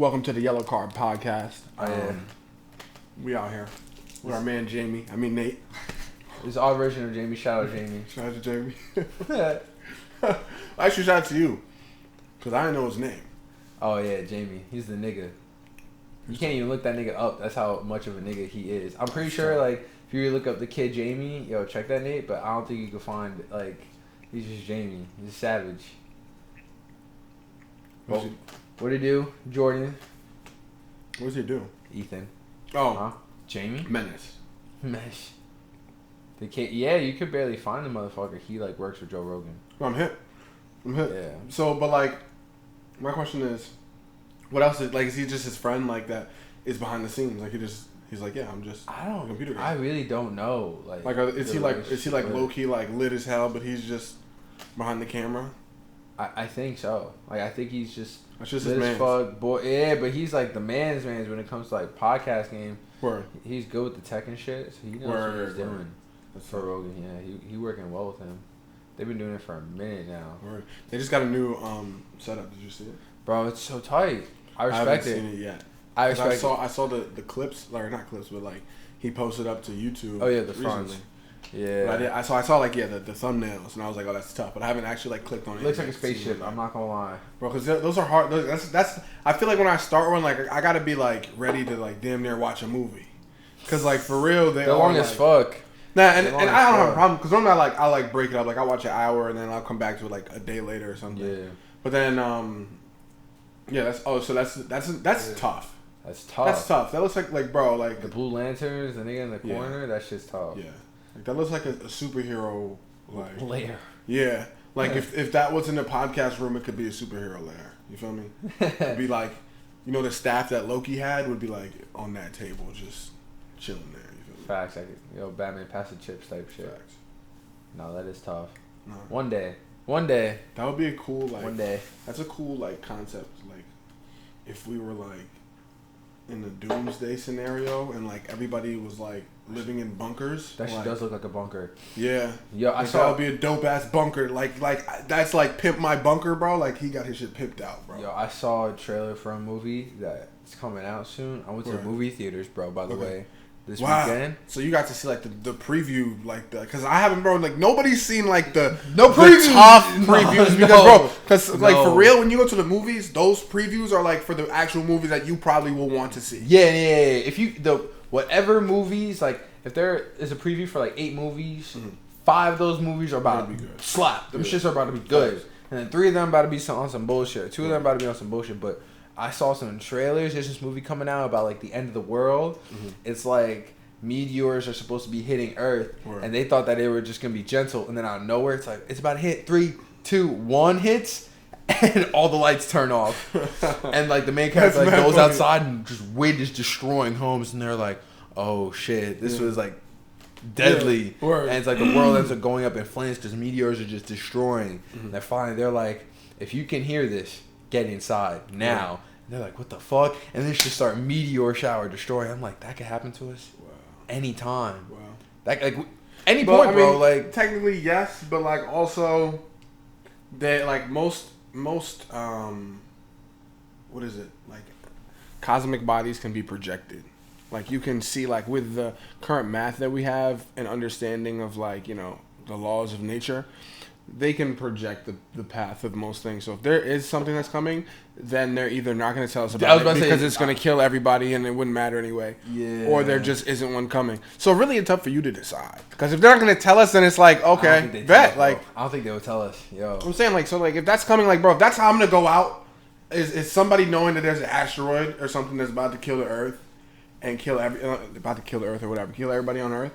Welcome to the Yellow Card Podcast. Yeah. We out here with our man Jamie. I mean Nate. It's our version of Jamie. Shout out Jamie. Shout out to Jamie. Actually, shout out to you. Because I didn't know his name. Oh, yeah, Jamie. He's the nigga. You can't even look that nigga up. That's how much of a nigga he is. I'm pretty sure, like, if you look up the kid Jamie, yo, check that Nate, but I don't think you can find, like, he's just Jamie. He's a savage. Well, what'd he do? Jordan. What does he do? Ethan. Oh. Huh? Jamie? Menace. Mesh. The kid, yeah, you could barely find the motherfucker. He, like, works for Joe Rogan. Well, I'm hip. Yeah. So, but, like, my question is, what else is, like, is he just his friend, like, that is behind the scenes? Like, he's like, yeah, I'm just a computer guy. I really don't know. Like is he low key, like, lit as hell, but he's just behind the camera? I think so. Like, I think he's just that's just lit his as fuck, boy. Yeah, but he's like the man's when it comes to like podcast game. Word. He's good with the tech and shit, so he knows what he's doing. That's for Rogan. Yeah, he working well with him. They've been doing it for a minute now. Word. They just got a new setup. Did you see it? Bro, it's so tight. I respect I haven't seen it yet. I saw the clips, like, not clips, but like he posted up to YouTube. Oh yeah, the front. Yeah. I saw like the thumbnails, and I was like, oh, that's tough. But I haven't actually like clicked on it. It looks like a spaceship. I'm not gonna lie, bro, because those are hard. That's. I feel like when I start one, like I gotta be like ready to like damn near watch a movie, because like for real they're long as fuck. Nah, and I don't have a problem because normally I like break it up. Like I watch an hour and then I'll come back to it like a day later or something. Yeah. But then yeah, that's tough. That's tough. That's tough. That looks like bro, like the Blue Lanterns, the nigga in the corner. That shit's tough. Yeah, like that looks like a superhero like lair. Yeah, like if that was in the podcast room, it could be a superhero lair. You feel me? It'd be like, you know, the staff that Loki had would be like on that table, just chilling there. You feel me? Facts, like Batman pass the chips type shit. Facts. No, that is tough. No. One day. That would be a cool like. One day. That's a cool like concept. Like, if we were like in the doomsday scenario and like everybody was like living in bunkers. That shit does look like a bunker. Yeah. Yo, I saw. That would be a dope ass bunker. Like that's like Pimp My Bunker, bro. Like he got his shit pimped out, bro. Yo, I saw a trailer for a movie that's coming out soon. I went to the movie theaters, bro. By the way. This weekend. So you got to see like the preview, like because I haven't, bro. Like nobody's seen like the tough previews because bro, because like for real, when you go to the movies, those previews are like for the actual movies that you probably will want to see. Yeah. If you whatever movies, like if there is a preview for like 8 movies, 5 of those movies are about to be good. Slap. Them shits are about to be good, and then 3 of them about to be on some bullshit. 2 of them about to be on some bullshit, but. I saw some trailers. There's this movie coming out about like the end of the world. It's like meteors are supposed to be hitting Earth, and they thought that they were just gonna be gentle, and then out of nowhere, it's like it's about to hit. 3, 2, 1 hits, and all the lights turn off, and like the main character like goes outside and just wind is destroying homes, and they're like, "Oh shit, this was like deadly," and it's like the world ends up going up in flames because meteors are just destroying. And they're like, "If you can hear this, get inside now." And they're like, what the fuck? And then just start meteor shower destroying. I'm like, that could happen to us anytime. Wow. That like any point, bro. Like technically yes, but like also they like most what is it? Like cosmic bodies can be projected. Like you can see like with the current math that we have and understanding of like, you know, the laws of nature, they can project the path of most things. So if there is something that's coming, then they're either not going to tell us about it because it's going to kill everybody and it wouldn't matter anyway. Yeah. Or there just isn't one coming. So really it's tough for you to decide. Because if they're not going to tell us, then it's like, okay, bet. Like, I don't think they would tell us. Yo. I'm saying like, so like if that's coming, like, bro, if that's how I'm going to go out, is somebody knowing that there's an asteroid or something that's about to kill the Earth and kill everybody on Earth.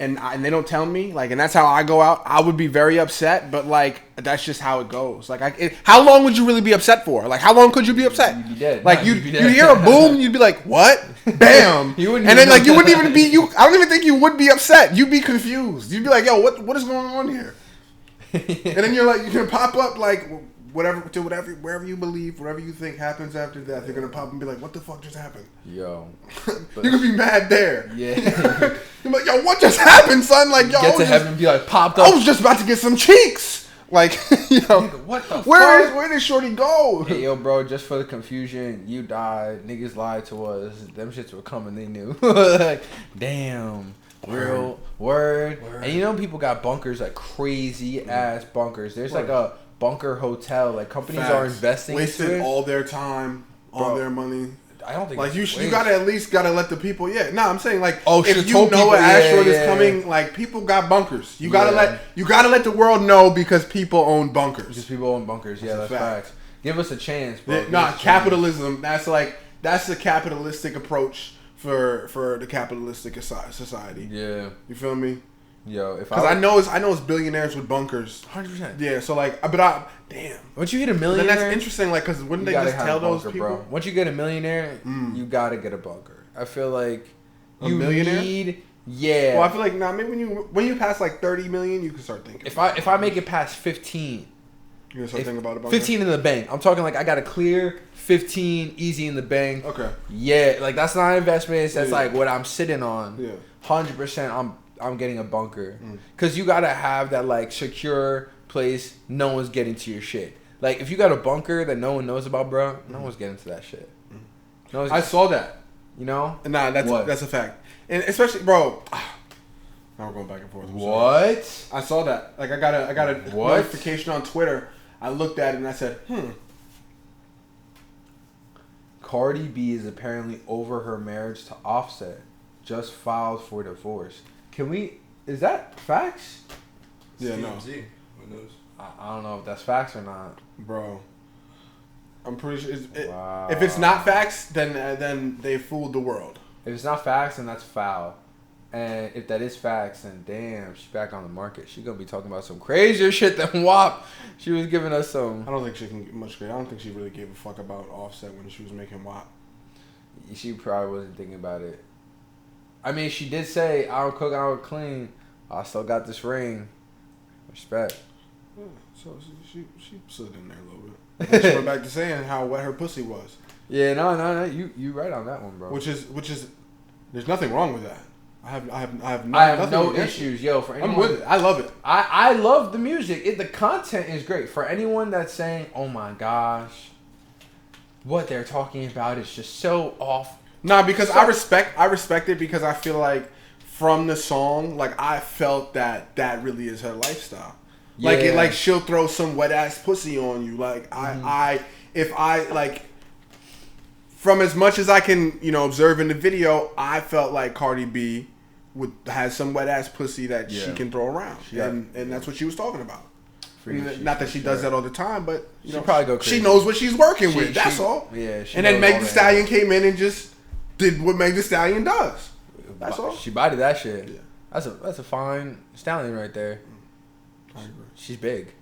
And they don't tell me, like, and that's how I go out. I would be very upset, but like that's just how it goes. Like, how long would you really be upset for? Like, how long could you be upset? You'd be dead. Like, you hear a boom, you'd be like, what? Bam! You wouldn't. And then like you wouldn't even be you. I don't even think you would be upset. You'd be confused. You'd be like, yo, what is going on here? And then you're like, you can pop up like. Wherever you believe, whatever you think happens after death, you're gonna pop and be like, "What the fuck just happened?" Yo, you're gonna be mad there. Yeah, you're like, "Yo, what just happened, son?" Like, yo, get to heaven and be like, popped up. I was just about to get some cheeks. Like, you know, nigga, what the where did Shorty go? Hey, yo, bro, just for the confusion, you died. Niggas lied to us. Them shits were coming. They knew. Like, damn. Real word. And you know, people got bunkers, like crazy ass bunkers. There's like a bunker hotel. Like, companies are investing wasted into it. all their time, all their money. I don't think like you gotta at least let the people. Yeah, no, I'm saying like if you told know people, an asteroid is coming, like people got bunkers. You gotta let the world know because people own bunkers. Because people own bunkers. Yeah, that's facts. Give us a chance, bro. Capitalism. That's the capitalistic approach for the capitalistic society. Yeah, you feel me? Yo, because I know it's billionaires with bunkers. 100%. Yeah, so like, damn. Once you get a millionaire, then that's interesting. Like, because wouldn't they just tell those people? Bro. Once you get a millionaire, you gotta get a bunker. I feel like a millionaire. Yeah. Well, I feel like maybe when you pass like 30 million, you can start thinking. If I make it past 15, you gonna start thinking about a bunker? 15 in the bank. I'm talking like I got a clear 15 easy in the bank. Okay. Yeah, like that's not investments. That's like what I'm sitting on. Yeah. 100%. I'm getting a bunker because you gotta have that like secure place. No one's getting to your shit. Like if you got a bunker that no one knows about, bro, no one's getting to that shit. No, I saw that. You know? Nah, that's a fact. And especially, bro. Now we're going back and forth. What? I saw that. Like I got a notification on Twitter. I looked at it and I said, Cardi B is apparently over her marriage to Offset. Just filed for divorce. Is that facts? Yeah, no. Who knows? I don't know if that's facts or not. Bro. I'm pretty sure if it's not facts, then they fooled the world. If it's not facts, then that's foul. And if that is facts, then damn, she's back on the market. She's gonna be talking about some crazier shit than WAP. She was giving us some. I don't think she can get much credit. I don't think she really gave a fuck about Offset when she was making WAP. She probably wasn't thinking about it. I mean, she did say, "I don't cook, I don't clean. I still got this ring." Respect. Yeah, so she slid in there a little bit. And she went back to saying how wet her pussy was. Yeah, no, you right on that one, bro. Which is, there's nothing wrong with that. I have no issues, yo. For anyone, I'm with it. I love it. I love the music. The content is great. For anyone that's saying, "Oh my gosh, what they're talking about is just so off." Nah, because I respect it because I feel like from the song, like I felt that really is her lifestyle. Yeah. Like she'll throw some wet ass pussy on you. Like if I like, from as much as I can, observe in the video, I felt like Cardi B has some wet ass pussy that she can throw around, and that's what she was talking about. Not that she does that all the time, but she probably go crazy. She knows what she's working with. That's all. Yeah. And then Meg Thee Stallion came in and just did what Meg Thee Stallion does. That's all. She bodied that shit. Yeah. That's a fine stallion right there. I agree. She's big.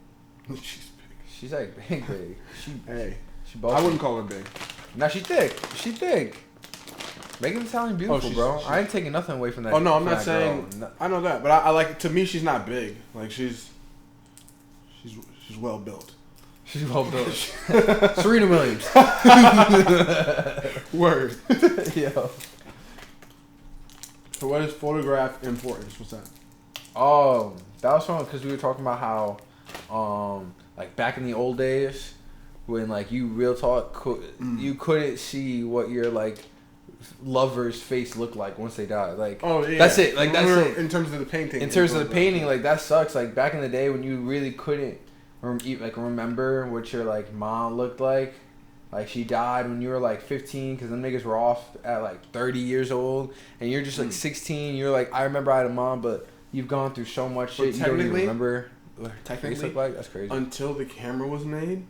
She's big. She's like big. She I wouldn't call her big. Nah, she thick. She thick. Megan Thee Stallion beautiful, bro. I ain't taking nothing away from that. Oh no, I'm not saying. I know that, but I like. To me, she's not big. Like she's well built. She's well built. Serena Williams. Word. Yo. So what is photograph importance? What's that? Oh, that was fun because we were talking about how, like back in the old days, when like you real talk, you couldn't see what your like lover's face looked like once they died. Like, oh yeah, that's it. Like that's it. In terms of the painting. In terms of the painting, like that sucks. Like back in the day when you really couldn't remember what your like mom looked like. Like she died when you were like 15 because them niggas were off at like 30 years old and you're just like 16. You're like, I remember I had a mom, but you've gone through so much shit. You don't even remember what her face looked like. That's crazy. Until the camera was made,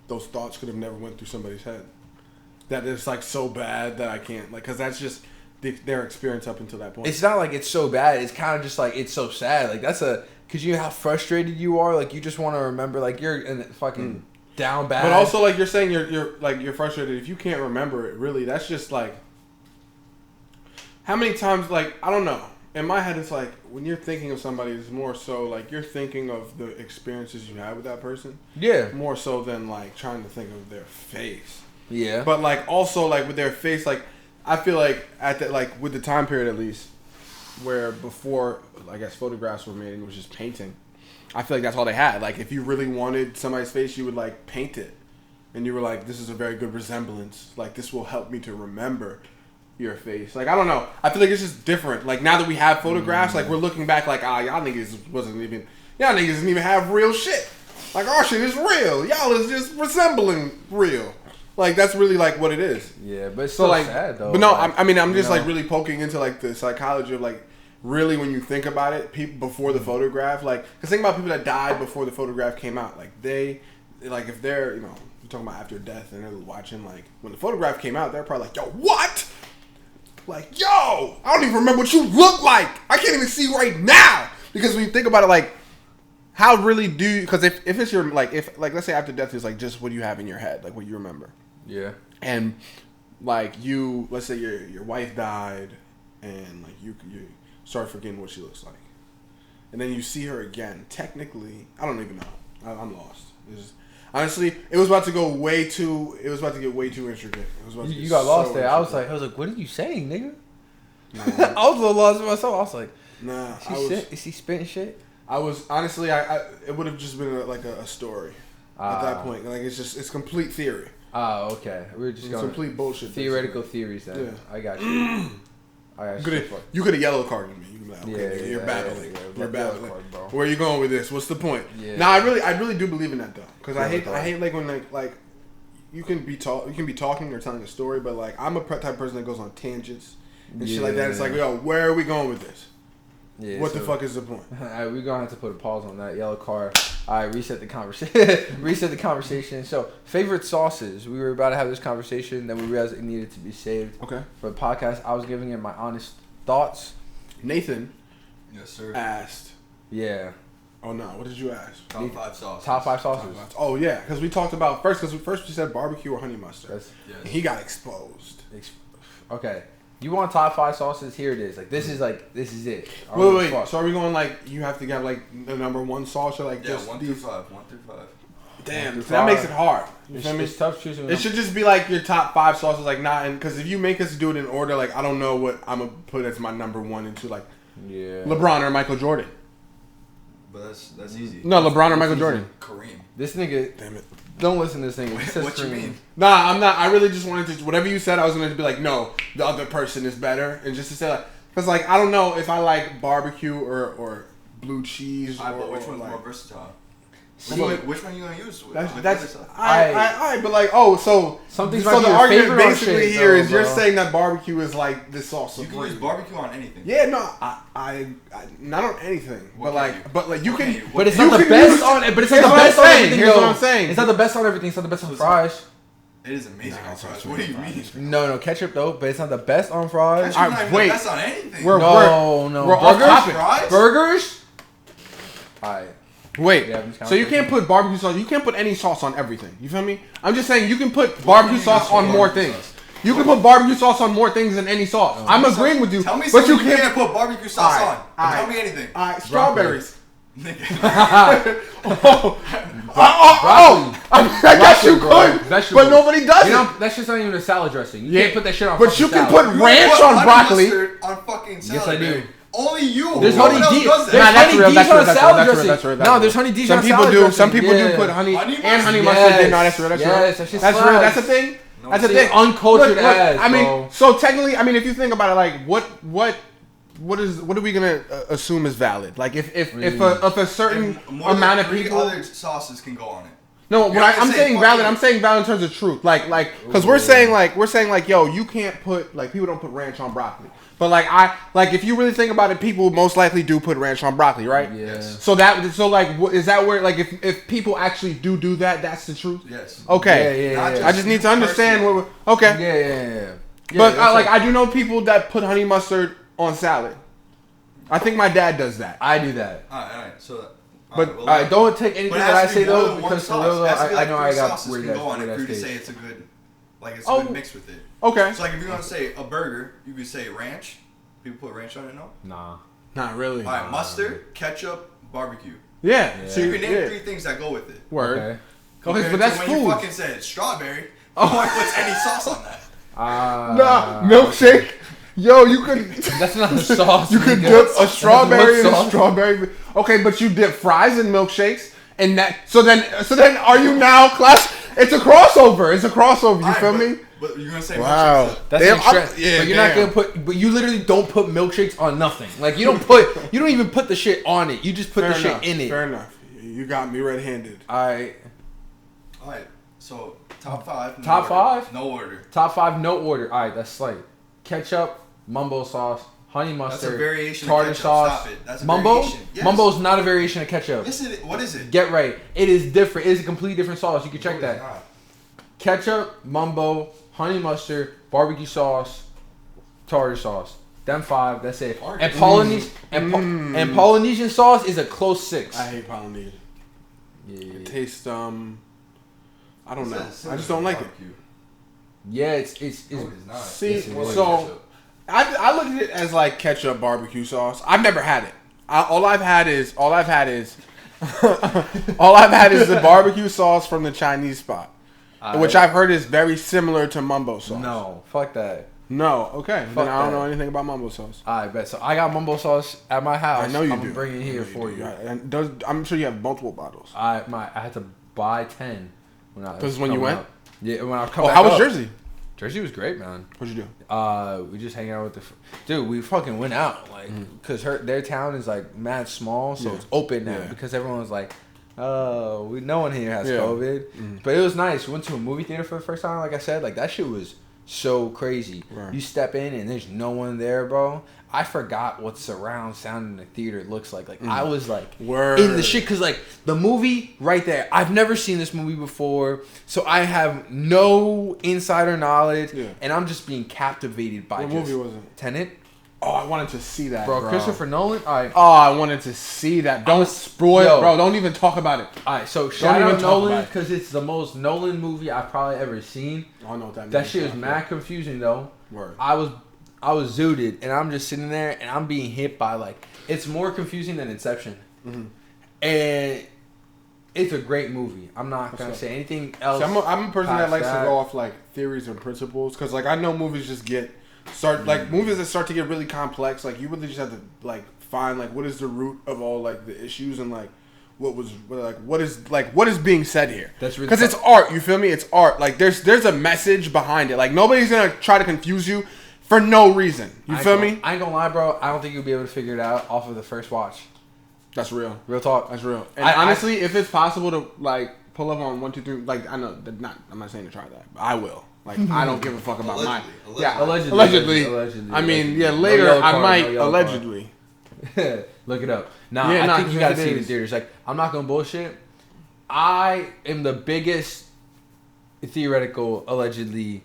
those thoughts could have never went through somebody's head. That it's like so bad that I can't because that's just their experience up until that point. It's not like it's so bad. It's kind of just like it's so sad. Like that's because you know how frustrated you are. Like you just want to remember. Like you're in fucking. Down bad. But also, like you're saying, you're frustrated. If you can't remember it, really, that's just like how many times. Like I don't know. In my head, it's like when you're thinking of somebody, it's more so like you're thinking of the experiences you had with that person. Yeah. More so than like trying to think of their face. Yeah. But like also like with their face, like I feel like at that like with the time period at least, where before I guess photographs were made and it was just painting. I feel like that's all they had. Like, if you really wanted somebody's face, you would, like, paint it. And you were like, this is a very good resemblance. Like, this will help me to remember your face. Like, I don't know. I feel like it's just different. Like, now that we have photographs, like, we're looking back like, y'all niggas didn't even have real shit. Like, our shit is real. Y'all is just resembling real. Like, that's really, like, what it is. Yeah, but it's so, like, sad, though. But no, like, I'm just, like, really poking into, like, the psychology of, like, really when you think about it, people before the photograph, like, because think about people that died before the photograph came out. Like, if they're, you know, you're talking about after death and they're watching, like, when the photograph came out, they're probably like, yo, what? Like, yo, I don't even remember what you look like. I can't even see right now. Because when you think about it, like, how really do you, because if it's your, like, let's say after death is, like, just what you have in your head, like, what you remember. Yeah. And, like, let's say your wife died and, like, you start forgetting what she looks like. And then you see her again. Technically, I don't even know. I'm lost. Honestly, it was about to get way too intricate. You got lost there. I was like, what are you saying, nigga? Nah. I was a little lost myself. I was like, nah. Is he spitting shit? I was, honestly, it would have just been a story at that point. Like, it's complete theory. Oh, okay. We were just going complete bullshit. Theoretical theories then. Yeah. I got you. You could have yellow carded me. You could be like, okay, you're battling. You're battling. Where are you going with this? What's the point? Yeah. Nah, I really do believe in that though, because I hate like when like you can be talking or telling a story, but like I'm a type of person that goes on tangents and shit like that. It's like, yo, where are we going with this? Yeah, what the fuck is the point? Alright, we're gonna have to put a pause on that yellow card. Alright, reset the conversation. So, favorite sauces. We were about to have this conversation, then we realized it needed to be saved. Okay. For the podcast, I was giving it my honest thoughts. Nathan. Yes, sir. Asked. Yeah. Oh no, what did you ask? Top 5 sauces. Top 5 sauces. Oh yeah, because we talked about first we said barbecue or honey mustard. Yes. And he got exposed. Okay. You want top 5 sauces? Here it is. This is it. Wait. So are we going like you have to get like the number 1 sauce or like just 1 through 5. 1 through 5. Damn, that makes it hard. It's tough choosing. It should just be like your top 5 sauces, like not in, because if you make us do it in order, like I don't know what I'm gonna put as my number 1 into, like LeBron or Michael Jordan. But that's easy. No, LeBron or Michael Jordan. Kareem. This nigga. Damn it. Don't listen to this nigga. What you mean? Nah, I'm not. I really just wanted to. Whatever you said, I was going to be like, no, the other person is better, and just to say like, because like I don't know if I like barbecue or blue cheese. But which one's more versatile? See, which one are you gonna use? That's alright, but like, so something's so the argument basically here is you're bro. saying that barbecue is like the sauce. You can use barbecue on anything. Yeah, no, I not on anything, but like you can. But it's not the best on. But it's not the best on everything. Here's what I'm saying. It's not the best on everything. It's not the best on fries. It is amazing on fries. What do you mean? No, ketchup though, but it's not the best on fries. Ketchup's not even the best on anything. We're Burgers. Alright. Wait, so you can't put barbecue sauce. You can't put any sauce on everything. You feel me? I'm just saying you can put barbecue sauce on more things. You can put barbecue sauce on more things than any sauce. I'm agreeing with you. Tell me but you can't put barbecue sauce on. Tell me anything. Strawberries. I guess you could, but nobody does it. That's just not even a salad dressing. You can't put that shit on. But you can put ranch on broccoli. On fucking salad. Yes, I do. Only you. There's honey D. That's real. No, there's honey D. Some people do. Some people do put honey and honey mustard. No, that's real. That's real. That's a thing. That's a thing. Uncultured ass. I mean, so technically, I mean, if you think about it, like, what are we gonna assume is valid? Like, if a certain amount of people, other sauces can go on it. No, when I'm saying valid, I'm saying valid in terms of truth. Like, because we're saying like, yo, you can't put, like, people don't put ranch on broccoli. But like if you really think about it, people most likely do put ranch on broccoli, right? Yes. So is that where, like, if people actually do that, that's the truth? Yes. Okay. Yeah. I just need to understand what. Okay. Yeah. But I do know people that put honey mustard on salad. I think my dad does that. I do that. All right. So. Don't take anything that I say though, because I know I got weird that. Go on it for you to say it's a good, like it's a good mix with it. Okay. So like if you want to say a burger, you could say ranch. People put ranch on it, no? Nah. Not really. All right, mustard, ketchup, barbecue. Yeah. So you can name 3 things that go with it. Word. Okay, but that's when food. You fucking said strawberry. No one puts any sauce on that. Nah, milkshake. Yo, you could. That's not a sauce. You could dip a strawberry in a strawberry. Okay, but you dip fries in milkshakes, and that. So then, are you now class? It's a crossover. It's a crossover. You feel me? But you're gonna say wow. That's interesting. Yeah, but you're not gonna put. But you literally don't put milkshakes on nothing. Like you don't even put the shit on it. You just put the shit in it. Fair enough. You got me red-handed. All right. So top five. Top five. No order. Top five. No order. All right. That's slight. Ketchup, mumbo sauce, honey mustard, That's a variation tartar of ketchup. sauce. Stop it. That's a mumbo. variation. Yes. Mumbo's not a variation of ketchup. Yes, it is. What is it? Get right. It is different. It is a completely different sauce. You can check No, that. it's not. Ketchup, mumbo, honey mustard, barbecue sauce, tartar sauce. Them five. That's it. And Polynesian and Polynesian sauce is a close 6. I hate Polynesian. Yeah. It tastes I don't know. It's I just don't like it. Yeah, it's No, it is not. See, Yes, it is. so I look at it as like ketchup barbecue sauce. I've never had it. All I've had is all I've had is the barbecue sauce from the Chinese spot, which I've heard is very similar to mumbo sauce. No, fuck that. No, okay. Fuck Then I don't that. know anything about mumbo sauce. I bet. So I got mumbo sauce at my house. I know you I'm do. bringing it here I know for do. you. I'm sure you have multiple bottles. I had to buy 10 when I. This is when you went? Yeah, when I come. Oh, back how was up. Jersey? Jersey was great, man. What'd you do? We just hang out with dude. We fucking went out like because their town is like mad small, so it's open now because everyone was like, oh, no one here has COVID. But it was nice. We went to a movie theater for the first time. Like I said, like that shit was so crazy. Right. You step in and there's no one there, bro. I forgot what surround sound in the theater looks like. Like I was like in the shit because like the movie right there. I've never seen this movie before, so I have no insider knowledge, and I'm just being captivated by. What movie was it? Tenet. Oh, I wanted to see that, Bro, Christopher Nolan. All right. Oh, I wanted to see that. Don't spoil, bro. Don't even talk about it. All right, so shout out even talk Nolan about it. because it's the most Nolan movie I've probably ever seen. I know what that means. That shit was mad confusing though. Word. I was zooted, and I'm just sitting there, and I'm being hit by like it's more confusing than Inception, and it's a great movie. I'm not gonna say anything else. See, I'm a person that past likes to go off like theories and principles because like I know movies just movies that start to get really complex. Like you really just have to like find like what is the root of all like the issues and like what is being said here. That's really because it's art. You feel me? It's art. Like there's a message behind it. Like nobody's gonna try to confuse you for no reason. You feel me? I ain't gonna lie, bro. I don't think you'll be able to figure it out off of the first watch. That's real. Real talk. That's real. And honestly, if it's possible to like pull up on 1, 2, 3, like I know that I'm not saying to try that, but I will. Like I don't give a fuck about mine. Allegedly. I mean, later I might allegedly look it up. I think you gotta see it in theaters. Like I'm not gonna bullshit. I am the biggest theoretical, allegedly,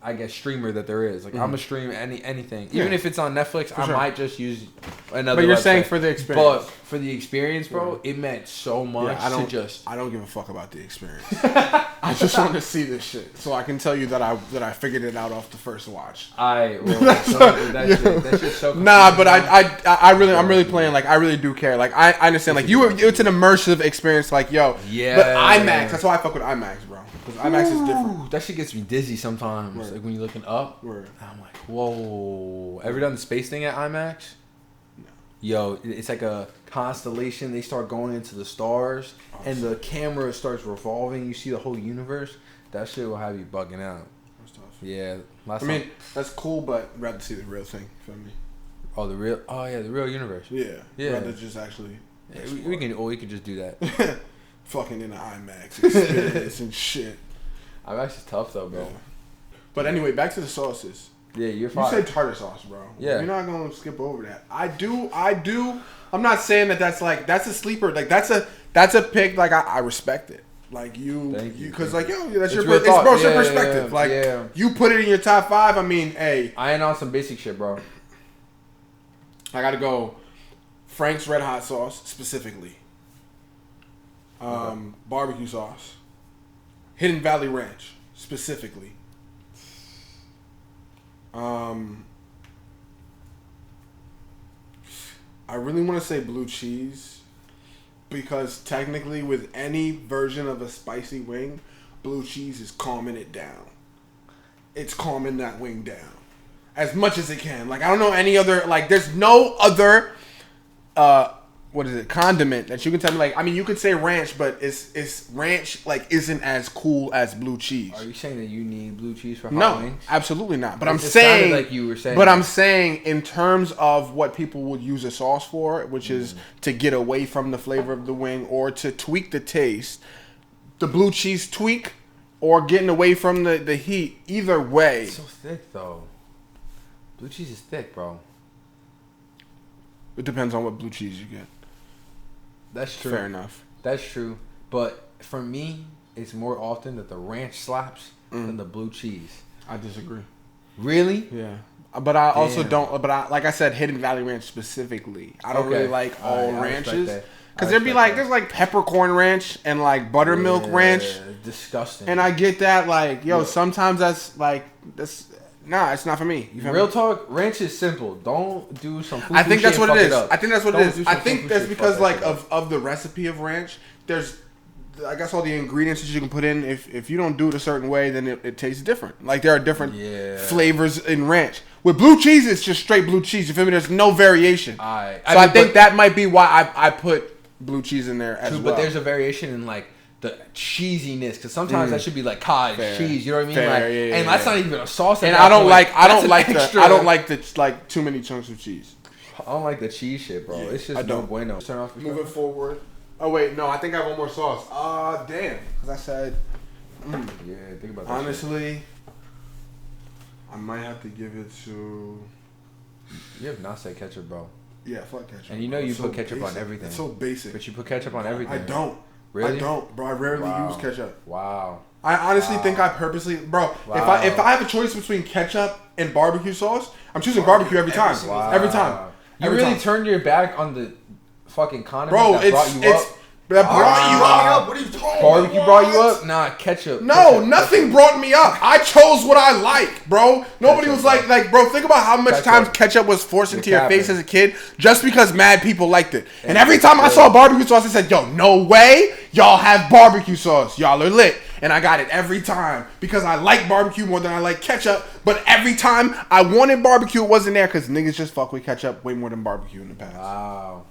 I guess streamer that there is. Like I'm a stream anything, even if it's on Netflix. I might just use another. But you're website. saying for the experience. But for the experience, bro, it meant so much. I don't give a fuck about the experience. I just want to see this shit so I can tell you that I figured it out off the first watch. That shit's so confusing. Nah, but I'm really playing. Like I really do care. Like I understand. Like it's an immersive experience. Like But IMAX. That's why I fuck with IMAX, bro. Because IMAX is different. That shit gets me dizzy sometimes. Word. Like when you're looking up. Word. I'm like, whoa. Ever done the space thing at IMAX? No. Yo, it's like a constellation. They start going into the stars, and the camera starts revolving. You see the whole universe. That shit will have you bugging out. That's tough. Yeah. That's cool, but I'd rather see the real thing. Feel me? The real universe. Yeah. Yeah. Rather just actually. We can just do that. Fucking in the IMAX experience and shit. IMAX is tough though, bro. Yeah. But anyway, back to the sauces. Yeah, you're You fine. said tartar sauce, bro. Yeah. You're not gonna skip over that. I do. I'm not saying that's a sleeper. Like that's a pick. Like I respect it. Like because like that's your perspective. You put it in your top 5. I mean, hey, I ain't on some basic shit, bro. I gotta go. Frank's Red Hot sauce specifically. Barbecue sauce. Hidden Valley Ranch specifically. I really want to say blue cheese because technically with any version of a spicy wing, blue cheese is calming it down. It's calming that wing down. as much as it can. Like I don't know any other. Like there's no other. What is it? Condiment that you can tell me. Like I mean, you could say ranch, but it's ranch like isn't as cool as blue cheese. Are you saying that you need blue cheese for Halloween? No, absolutely not. But It I'm sounded saying, like you were saying but that. I'm saying in terms of what people would use a sauce for, which is to get away from the flavor of the wing or to tweak the taste, the blue cheese tweak or getting away from the heat. Either way, It's so thick though. Blue cheese is thick, bro. it depends on what blue cheese you get. That's true. Fair enough. That's true. But for me, it's more often that the ranch slaps than the blue cheese. I disagree. Really? Yeah. But I also Damn. don't. But I like I said, Hidden Valley Ranch specifically. I don't really like all Alright, I respect ranches that. because I there'd be respect like that. there's like peppercorn ranch and like buttermilk ranch, Disgusting. and I get that. Like yo, Yeah. sometimes that's like that's nah, it's not for me. You feel Real me? talk, ranch is simple. Don't do some food. I think that's what it is. I think that's what it Don't is. do I some think fufu that's shit. because Fuck like that shit of the recipe of ranch, there's I guess all the ingredients that you can put in. If you don't do it a certain way, then it tastes different. Like there are different Yeah. flavors in ranch. With blue cheese, it's just straight blue cheese. You feel me? There's no variation. Alright. So I think that might be why I put blue cheese in there as True, well. but there's a variation in like the cheesiness because sometimes that should be like cottage Fair. cheese. You know what I mean? Fair, like, yeah, and yeah, that's yeah. not even a sauce. At and that I don't point. like I That's don't an like extra. the I don't like the like too many chunks of cheese. I don't like the cheese shit, bro. Yeah, It's I just no don't. bueno. Turn off. Moving forward. Oh wait, no, I think I have one more sauce. Damn, because I said Yeah, think about that. honestly, I might have to give it to. shit. You have not said ketchup, bro. Yeah, fuck ketchup. And you know bro. you It's put ketchup on basic. everything. It's so basic. But you put ketchup on everything. I don't. Really? I don't, bro. I rarely Wow. use ketchup. Wow. I honestly think I purposely, bro. Wow. If I have a choice between ketchup and barbecue sauce, I'm choosing barbecue every time. Wow. Every time. You Every really time. turned your back on the fucking condiment Bro, that brought you up? that brought you up. What are you talking Barbecue about? brought you up? Nah, ketchup. No, Ketchup, nothing ketchup. brought me up. I chose what I like, bro. Nobody Ketchup, was like, bro, think about how much Ketchup. times ketchup was forced into You're your face capping. as a kid just because mad people liked it. And every time I saw barbecue sauce, I said, yo, no way. Y'all have barbecue sauce. Y'all are lit. And I got it every time because I like barbecue more than I like ketchup. But every time I wanted barbecue, it wasn't there because niggas just fuck with ketchup way more than barbecue in the past. Wow.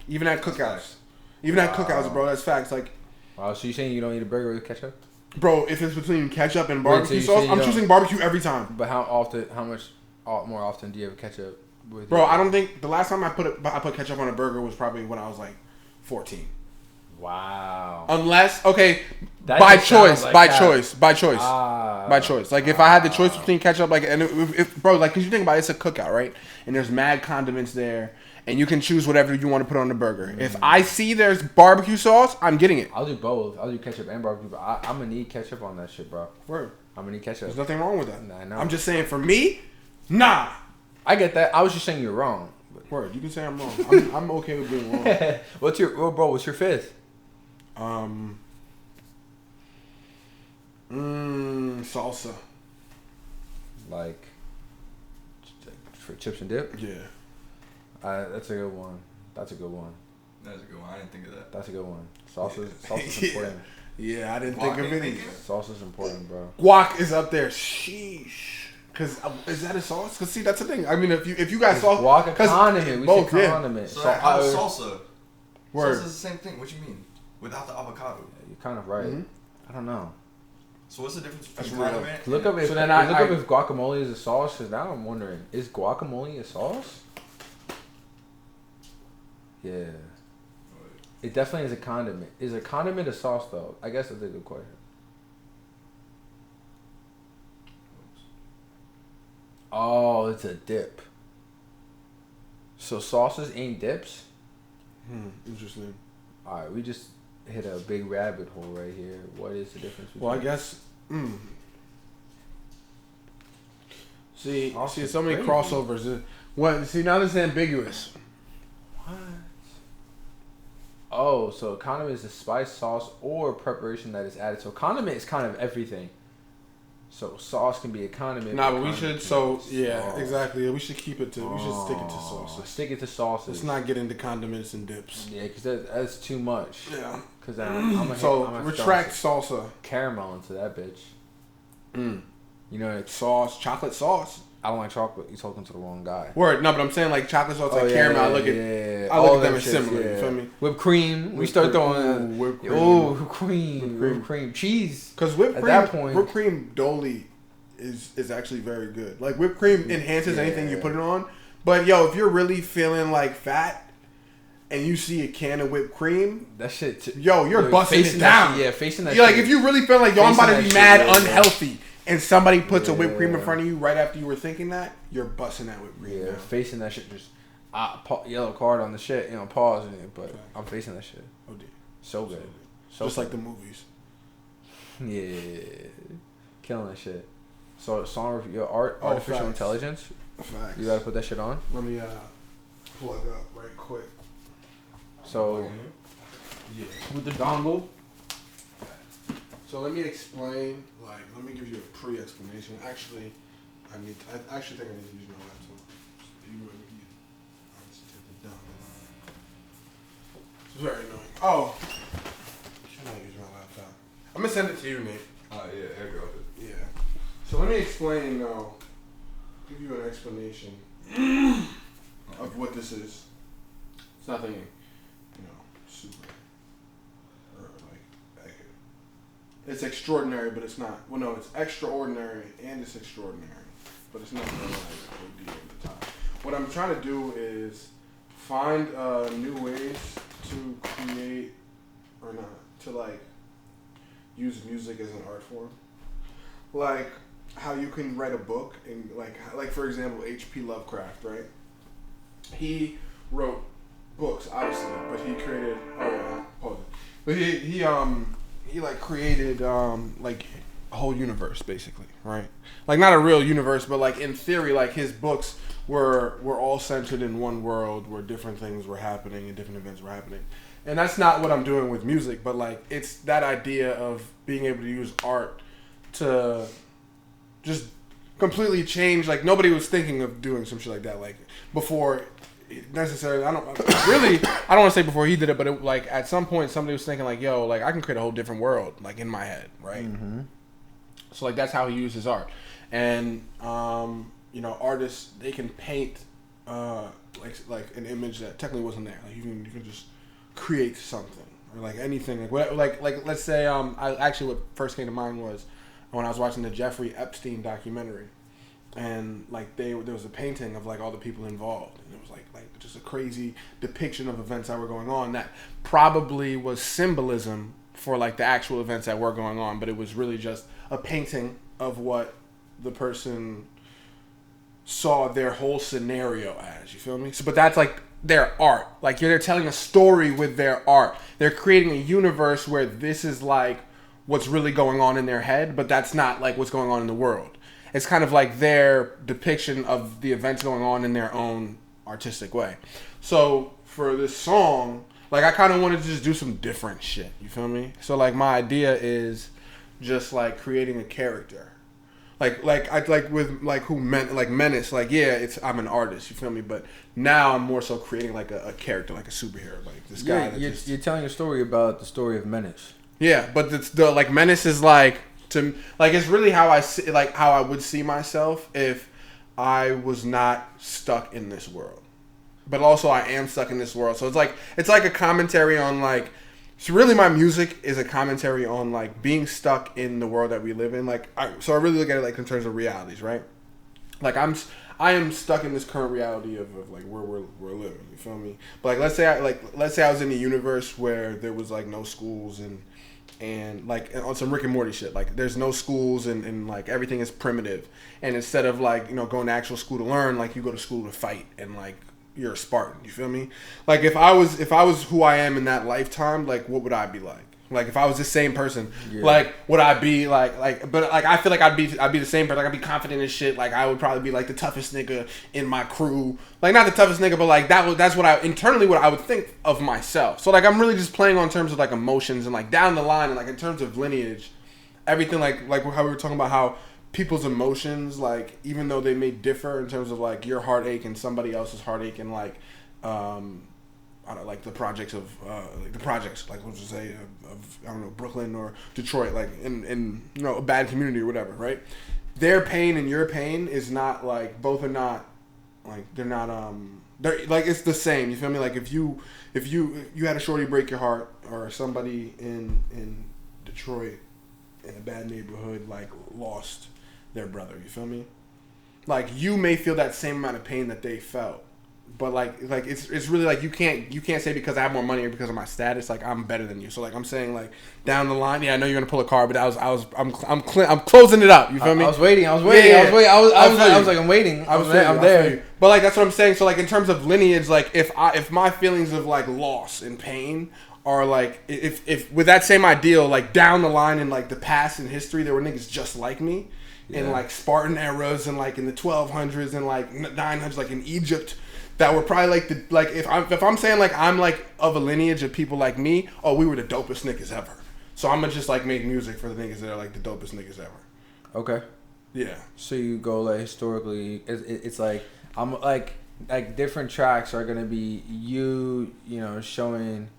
Even at cookouts. Even at cookouts, bro. That's facts. Like, Wow, so you saying you don't eat a burger with ketchup? bro, if it's between ketchup and Wait, so barbecue you sauce, say you I'm don't- choosing barbecue every time. But how much more often do you have ketchup with Bro, your- I don't think the last time I put ketchup on a burger was probably when I was like 14. Wow. Unless That by just sounds choice, like by that. choice, by choice, Ah. by choice. Like if I had the choice between ketchup, like and if bro, like cause you think about it, it's a cookout, right? And there's mad condiments there, and you can choose whatever you want to put on the burger. If I see there's barbecue sauce, I'm getting it. I'll do both. I'll do ketchup and barbecue, but I'm gonna need ketchup on that shit, bro. Word. I'm gonna need ketchup. There's nothing wrong with that. Nah, I know. I'm just saying for me, nah. I get that. I was just saying you're wrong. Word. You can say I'm wrong. I'm okay with being wrong. What's your fifth? Salsa. Like for chips and dip? Yeah. That's a good one. That's a good one. That's a good one. I didn't think of that. That's a good one. Salsa's Yeah. important. Yeah, I didn't Guac think of ain't it. making either. it? Salsa's important, bro. Guac is up there. Sheesh. Cause is that a sauce? Cause see, that's the thing. I mean, if you guys saw Guac a condiment. We both, said yeah. condiment. So how's salsa? Word. Salsa's the same thing. What you mean? Without the avocado. You're kind of right. Mhm. I don't know. So what's the difference That's between real. condiment? Look up if So then look I- up if guacamole is a sauce. Cause now I'm wondering, is guacamole a sauce? Yeah. It definitely is a condiment. Is a condiment a sauce though? I guess that's a good question. Oh, it's a dip. So sauces ain't dips? Interesting. Alright, we just hit a big rabbit hole right here. What is the difference between Well, I guess. See, so many crazy. crossovers. What? See, now this is ambiguous. What? Oh, so condiment is a spice, sauce, or preparation that is added. So condiment is kind of everything. So sauce can be a condiment. Nah, but we condiment should. can So be yeah, sauce. exactly. We should keep it to. We should stick it to sauces. Stick it to sauces. Let's not get into condiments and dips. Yeah, because that's too much. Yeah. Because I'm So retract salsa. caramel into that bitch. You know, it's, chocolate sauce. I don't like chocolate. You're talking to the wrong guy. Word, no, but I'm saying like chocolate sauce, like caramel. I look at them as similar. You feel me? Whipped cream. We start throwing whipped cream, cheese. Because whipped cream Dolly is actually very good. Like whipped cream enhances anything you put it on. But yo, if you're really feeling like fat and you see a can of whipped cream, that shit. You're busting it down. Facing that. You're like, if you really feel like I'm about to be mad unhealthy. And somebody puts a whipped cream in front of you right after you were thinking that, you're busting that whipped cream. Yeah, facing that shit, just yellow card on the shit, pausing it, but I'm facing that shit. Oh, dude. So good. Just like the movies. Yeah. Killing that shit. So, song review, your artificial intelligence. Facts. You gotta put that shit on? Let me plug up right quick. So, with the dongle. So let me explain, let me give you a pre-explanation. Actually, I actually think I need to use my laptop. Obviously take it down. It's very annoying. Oh, can I use my laptop? I'm gonna send it to you, Nate. Oh yeah, there you go. Yeah. So let me explain now. Give you an explanation of what this is. It's nothing, super. It's extraordinary, but it's not. Well, no, it's extraordinary and it's extraordinary, but it's not really like OD at the time. What I'm trying to do is find new ways to create, or not, to use music as an art form. Like how you can write a book and like for example, H.P. Lovecraft, right? He wrote books, obviously, but he created. But he created a whole universe, basically, right? Like not a real universe, but in theory, his books were all centered in one world where different things were happening and different events were happening. And that's not what I'm doing with music, but it's that idea of being able to use art to just completely change. Nobody was thinking of doing some shit like that before. Necessarily, I don't want to say before he did it, but at some point somebody was thinking I can create a whole different world in my head, right? Mm-hmm. So that's how he used his art, and artists, they can paint an image that technically wasn't there. You can just create something or anything let's say what first came to mind was when I was watching the Jeffrey Epstein documentary. And there was a painting of all the people involved, and it was just a crazy depiction of events that were going on that probably was symbolism for the actual events that were going on, but it was really just a painting of what the person saw their whole scenario as. You feel me? So, but that's their art. They're telling a story with their art. They're creating a universe where this is what's really going on in their head, but that's not what's going on in the world. It's kind of their depiction of the events going on in their own artistic way. So for this song, I kind of wanted to just do some different shit. You feel me? So my idea is just creating a character, with Menace. I'm an artist. You feel me? But now I'm more so creating a character, a superhero, this guy. You're telling a story about the story of Menace. Yeah, but the Menace is it's really how I see, how I would see myself if I was not stuck in this world, but also I am stuck in this world. So it's a commentary on so really my music is a commentary on being stuck in the world that we live in. So I really look at it in terms of realities, right? I am stuck in this current reality of where we're living. You feel me? But let's say I was in a universe where there was no schools and on some Rick and Morty shit, there's no schools and everything is primitive, and instead of going to actual school to learn, you go to school to fight, and you're a Spartan. You feel me? If I was who I am in that lifetime, what would I be like? If I was the same person, would I be but I feel I'd be the same person. I'd be confident as shit. I would probably be the toughest nigga in my crew. Not the toughest nigga, but that's what I internally what I would think of myself. So I'm really just playing on terms of emotions and down the line and in terms of lineage, everything like how we were talking about how people's emotions even though they may differ in terms of your heartache and somebody else's heartache and I don't the projects of what would you say of I don't know, Brooklyn or Detroit in a bad community or whatever, right? their pain and your pain is not like both are not like they're not they're like it's the same. You feel me? Like if you had a shorty break your heart or somebody in Detroit in a bad neighborhood like lost their brother. You feel me? Like you may feel that same amount of pain that they felt. But like it's really like you can't say because I have more money or because of my status like I'm better than you. So like I'm saying like down the line, yeah, I know you're gonna pull a card, but I'm closing it up. You feel me? I was waiting. Yeah. I was like I'm waiting. I'm there. But like that's what I'm saying. So like in terms of lineage, like if my feelings of like loss and pain are like if with that same ideal like down the line in like the past and history there were niggas just like me in like Spartan eras and like in the 1200s and like 900s like in Egypt. That were probably like if I'm saying like I'm like of a lineage of people like me, oh we were the dopest niggas ever. So I'm gonna just like make music for the niggas that are like the dopest niggas ever. Okay. Yeah. So you go like historically, it's like I'm like different tracks are gonna be you know showing,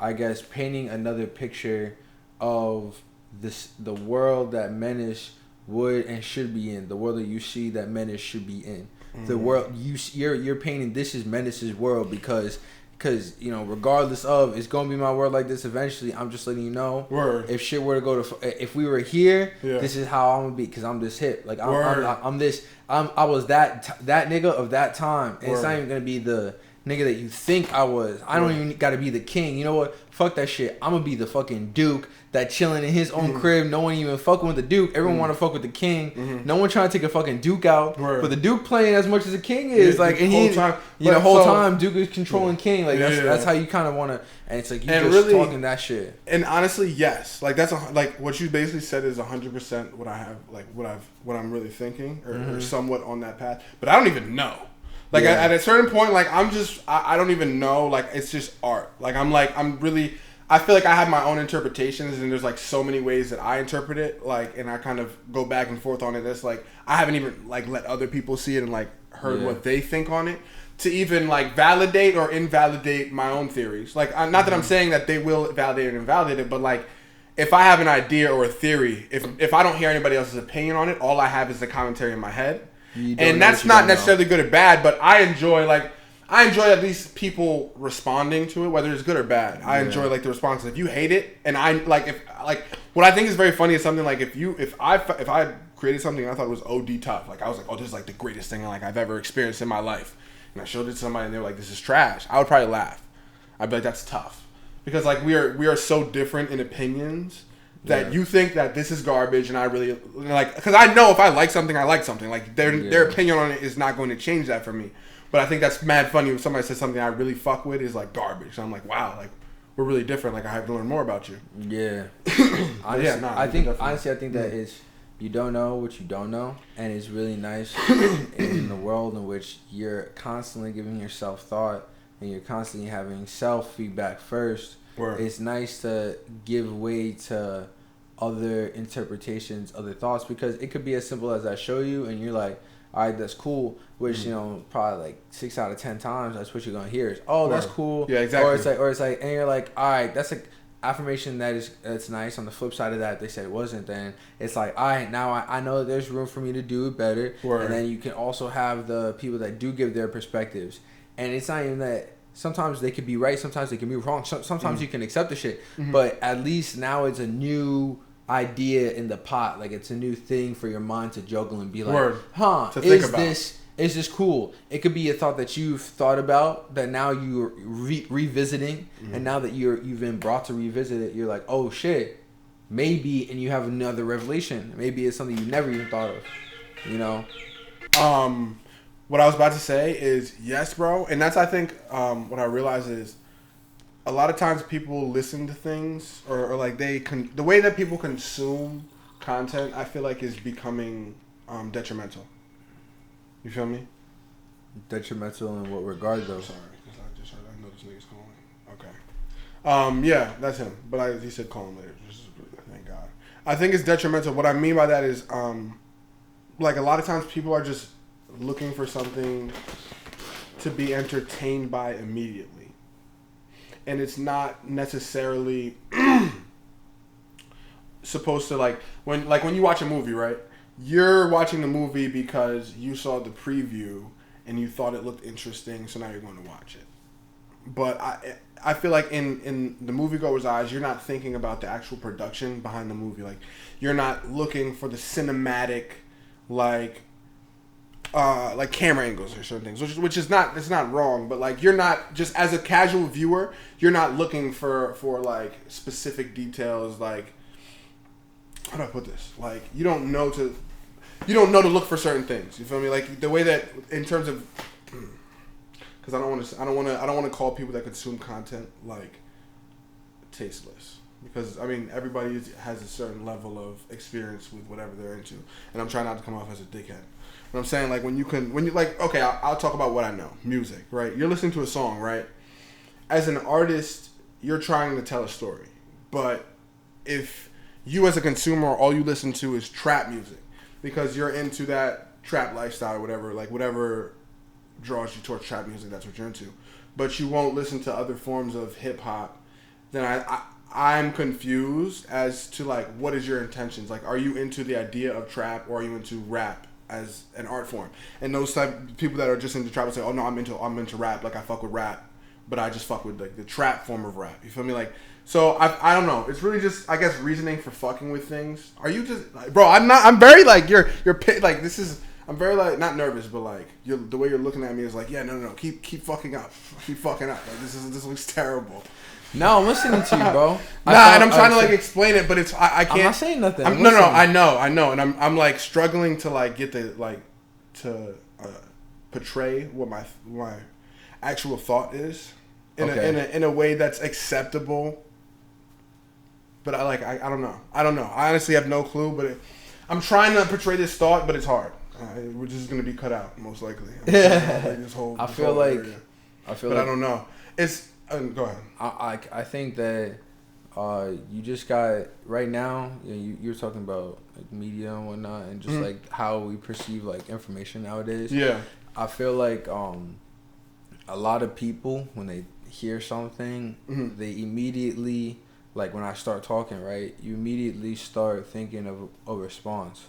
I guess painting another picture of the world that Menace would and should be in, the world that you see that Menace should be in. The world you're painting this is Menace's world because you know regardless of it's gonna be my world like this eventually. I'm just letting you know. Word. If shit were to go to if we were here, this is how I'm gonna be because I'm this hip. Like I'm this. I was that nigga of that time. And it's not even gonna be the nigga that you think I was. I don't even gotta be the king. You know what? Fuck that shit. I'm gonna be the fucking duke that chilling in his own crib. No one even fucking with the duke. Everyone want to fuck with the king. No one trying to take a fucking duke out. But the duke playing as much as the king is. Like and he, the whole time duke is controlling king. Like that's how you kind of want to. And it's like you just really, talking that shit. And honestly, yes. Like that's like what you basically said is 100% what I have. Like what I'm really thinking or somewhat on that path. But I don't even know. Like at a certain point, like I don't even know. Like it's just art. Like I feel like I have my own interpretations, and there's like so many ways that I interpret it. Like, and I kind of go back and forth on it. It's like I haven't even like let other people see it and like heard what they think on it to even like validate or invalidate my own theories. Like, not that I'm saying that they will validate or invalidate it, but like if I have an idea or a theory, if I don't hear anybody else's opinion on it, all I have is the commentary in my head. And that's not necessarily good or bad, but I enjoy at least people responding to it, whether it's good or bad. I enjoy like the response. If you hate it, and I like what I think is very funny is something like if I created something and I thought it was OD tough, like I was like, oh, this is like the greatest thing like I've ever experienced in my life, and I showed it to somebody and they were like, this is trash, I would probably laugh. I'd be like, that's tough, because like we are so different in opinions. That you think that this is garbage, and I really like, because I know if I like something, I like something. Like their opinion on it is not going to change that for me. But I think that's mad funny when somebody says something I really fuck with is like garbage. So I'm like, wow, like we're really different. Like I have to learn more about you. Yeah. I think that is you don't know what you don't know, and it's really nice in the world in which you're constantly giving yourself thought and you're constantly having self feedback first. Word. It's nice to give way to other interpretations, other thoughts, because it could be as simple as I show you and you're like, all right, that's cool, which you know probably like 6 out of 10 times that's what you're gonna hear is, oh, that's cool. Yeah, exactly. Or it's like and you're like, all right, that's like affirmation that's nice. On the flip side of that, they said it wasn't, then it's like, all right, now I know that there's room for me to do it better. Word. And then you can also have the people that do give their perspectives, and it's not even that. Sometimes they could be right, sometimes they can be wrong. Sometimes you can accept the shit, but at least now it's a new idea in the pot. Like it's a new thing for your mind to juggle and be like, is this cool? It could be a thought that you've thought about that now you're revisiting, and now that you've been brought to revisit it, you're like, oh shit, maybe, and you have another revelation. Maybe it's something you never even thought of, you know? What I was about to say is yes, bro. And that's, I think, what I realize is a lot of times people listen to things or like the way that people consume content, I feel like is becoming detrimental. You feel me? Detrimental in what regard, though? Sorry, because I just heard, I know this nigga's calling. Okay. Yeah, that's him. But he said call him later. Thank God. I think it's detrimental. What I mean by that is, like a lot of times people are just looking for something to be entertained by immediately, and it's not necessarily supposed to, like when you watch a movie, right? you're watching the movie because you saw the preview and you thought it looked interesting, so now you're going to watch it. But I feel like in the moviegoer's eyes, you're not thinking about the actual production behind the movie. Like, you're not looking for the cinematic, like camera angles or certain things, which is not, it's not wrong, but like, you're not, just as a casual viewer, you're not looking for like specific details. Like, how do I put this? Like, you don't know to look for certain things. You feel me? Like, the way that, in terms of, because I don't want to call people that consume content like tasteless, because I mean, everybody has a certain level of experience with whatever they're into, and I'm trying not to come off as a dickhead. But I'm saying, like, when you like, okay, I'll talk about what I know. Music, right? You're listening to a song, right? As an artist, you're trying to tell a story, but if you as a consumer, all you listen to is trap music because you're into that trap lifestyle or whatever, like whatever draws you towards trap music, that's what you're into, but you won't listen to other forms of hip hop, then I'm confused as to like, what is your intentions? Like, are you into the idea of trap, or are you into rap as an art form? And those type of people that are just into trap will say, oh no, I'm into rap, like I fuck with rap, but I just fuck with like the trap form of rap. You feel me? Like, so I don't know. It's really just, I guess, reasoning for fucking with things. Are you just like, bro? I'm very like you're like, this is. I'm very like, not nervous, but like, the way you're looking at me is like, yeah, no, keep fucking up, Like, this looks terrible. No, I'm listening to you, bro. And I'm trying to like explain it, but it's I can't. I'm not saying nothing. No, I know, and I'm like struggling to like get the like to portray what my actual thought is in a way that's acceptable. But I don't know. I honestly have no clue, but I'm trying to portray this thought, but it's hard. We're just gonna be cut out most likely. I feel like, but I don't know. It's go ahead. I think that you just got right now. You're talking about like media and whatnot, and just like how we perceive like information nowadays. Yeah, I feel like a lot of people, when they hear something, they immediately, like when I start talking, right, you immediately start thinking of a response.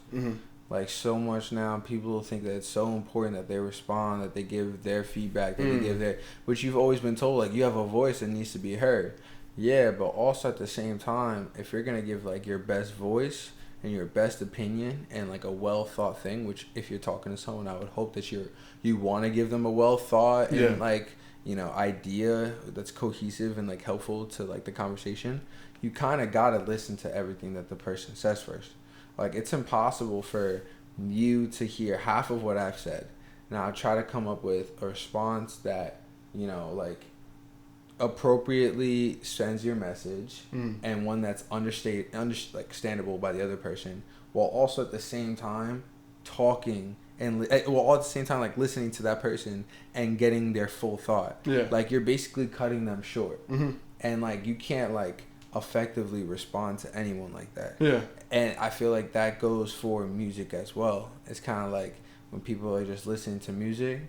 Like, so much now, people think that it's so important that they respond, that they give their feedback, that they give their, which you've always been told, like, you have a voice that needs to be heard. Yeah, but also at the same time, if you're going to give, like, your best voice and your best opinion and, like, a well-thought thing, which if you're talking to someone, I would hope that you want to give them a well-thought and, like, you know, idea that's cohesive and, like, helpful to, like, the conversation, you kind of got to listen to everything that the person says first. Like, it's impossible for you to hear half of what I've said. Now, I'll try to come up with a response that, you know, like, appropriately sends your message and one that's understandable by the other person, while also at the same time talking and all at the same time, like, listening to that person and getting their full thought. Yeah. Like, you're basically cutting them short. And, like, you can't, like, effectively respond to anyone like that. Yeah. And I feel like that goes for music as well. It's kind of like when people are just listening to music,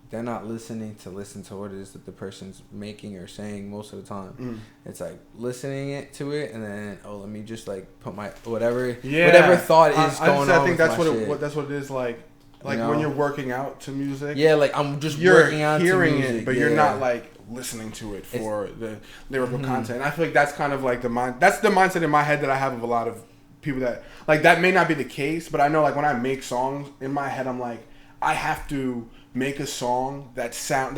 they're not listening to listen to what it is that the person's making or saying most of the time. It's like listening to it and then, let me just like put my whatever thought is going on. I think that's what it is like. Like, you know, when you're working out to music. Yeah, like I'm just working out to music. Hearing it, but you're not like listening to it for the lyrical content. And I feel like that's kind of like that's the mindset in my head that I have of a lot of people that, like, that may not be the case, but I know, like, when I make songs in my head, I'm like, I have to make a song that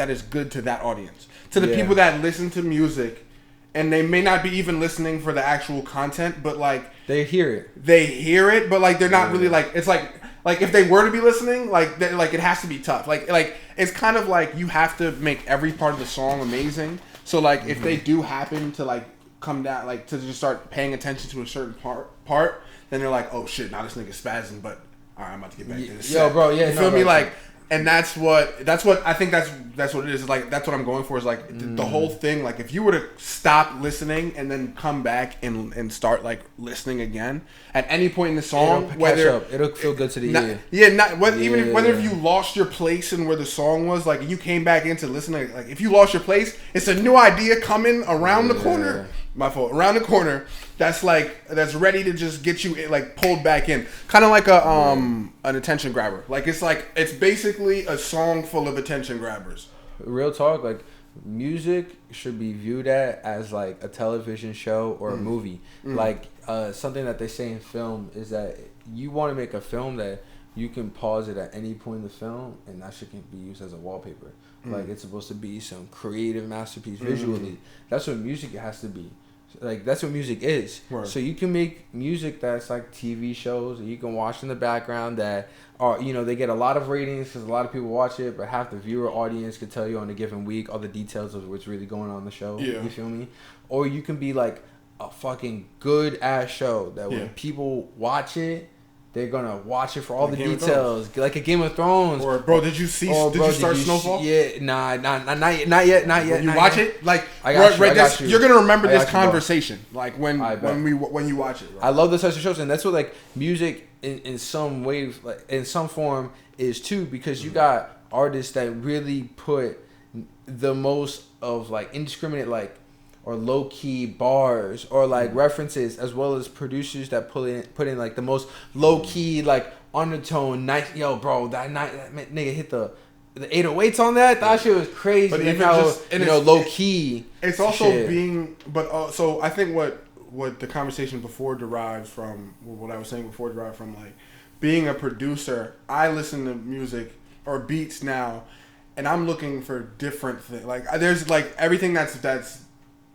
is good to that audience. To the people that listen to music and they may not be even listening for the actual content, but like they hear it. But like they're not really like, it's like if they were to be listening, like it has to be tough. Like it's kind of like you have to make every part of the song amazing. So like if they do happen to like come down, like to just start paying attention to a certain part, then they're like, oh shit, now this nigga's spazzing, but all right, I'm about to get back to this. Yo, bro, yeah, you feel me? Like, and that's what I think that's what it is. Like, that's what I'm going for, is like the whole thing. Like, if you were to stop listening and then come back and start like listening again at any point in the song, it'll feel good to the ear. If you lost your place in where the song was, like, you came back into listening, like if you lost your place, it's a new idea coming around the corner. My fault. Around the corner. That's ready to just get you like pulled back in. Kind of like an attention grabber. It's basically a song full of attention grabbers. Real talk, like music should be viewed as like a television show or a movie. Like something that they say in film is that you want to make a film that you can pause it at any point in the film and that shit can be used as a wallpaper. Like it's supposed to be some creative masterpiece visually. That's what music has to be. Like that's what music is. Right. So you can make music that's like TV shows that you can watch in the background that are, you know, they get a lot of ratings because a lot of people watch it, but half the viewer audience could tell you on a given week all the details of what's really going on in the show. Yeah. You feel me? Or you can be like a fucking good ass show that when people watch it, they're gonna watch it for all the details, like a Game of Thrones. Or bro, did you start Snowfall? Yeah, not yet. When you watch it, like you're gonna remember this conversation, like when you watch it. Right? I love those types of shows, and that's what like music in some way, like in some form, is too, because you got artists that really put the most of like indiscriminate like or low key bars or like references, as well as producers that put in like the most low key like undertone. Nice, yo, bro, that nigga hit the 808s on that. That shit was crazy. But even how, low key. It's also shit. So I think what the conversation before derives from, what I was saying before derived from, like being a producer. I listen to music or beats now, and I'm looking for different things. Like there's like everything that's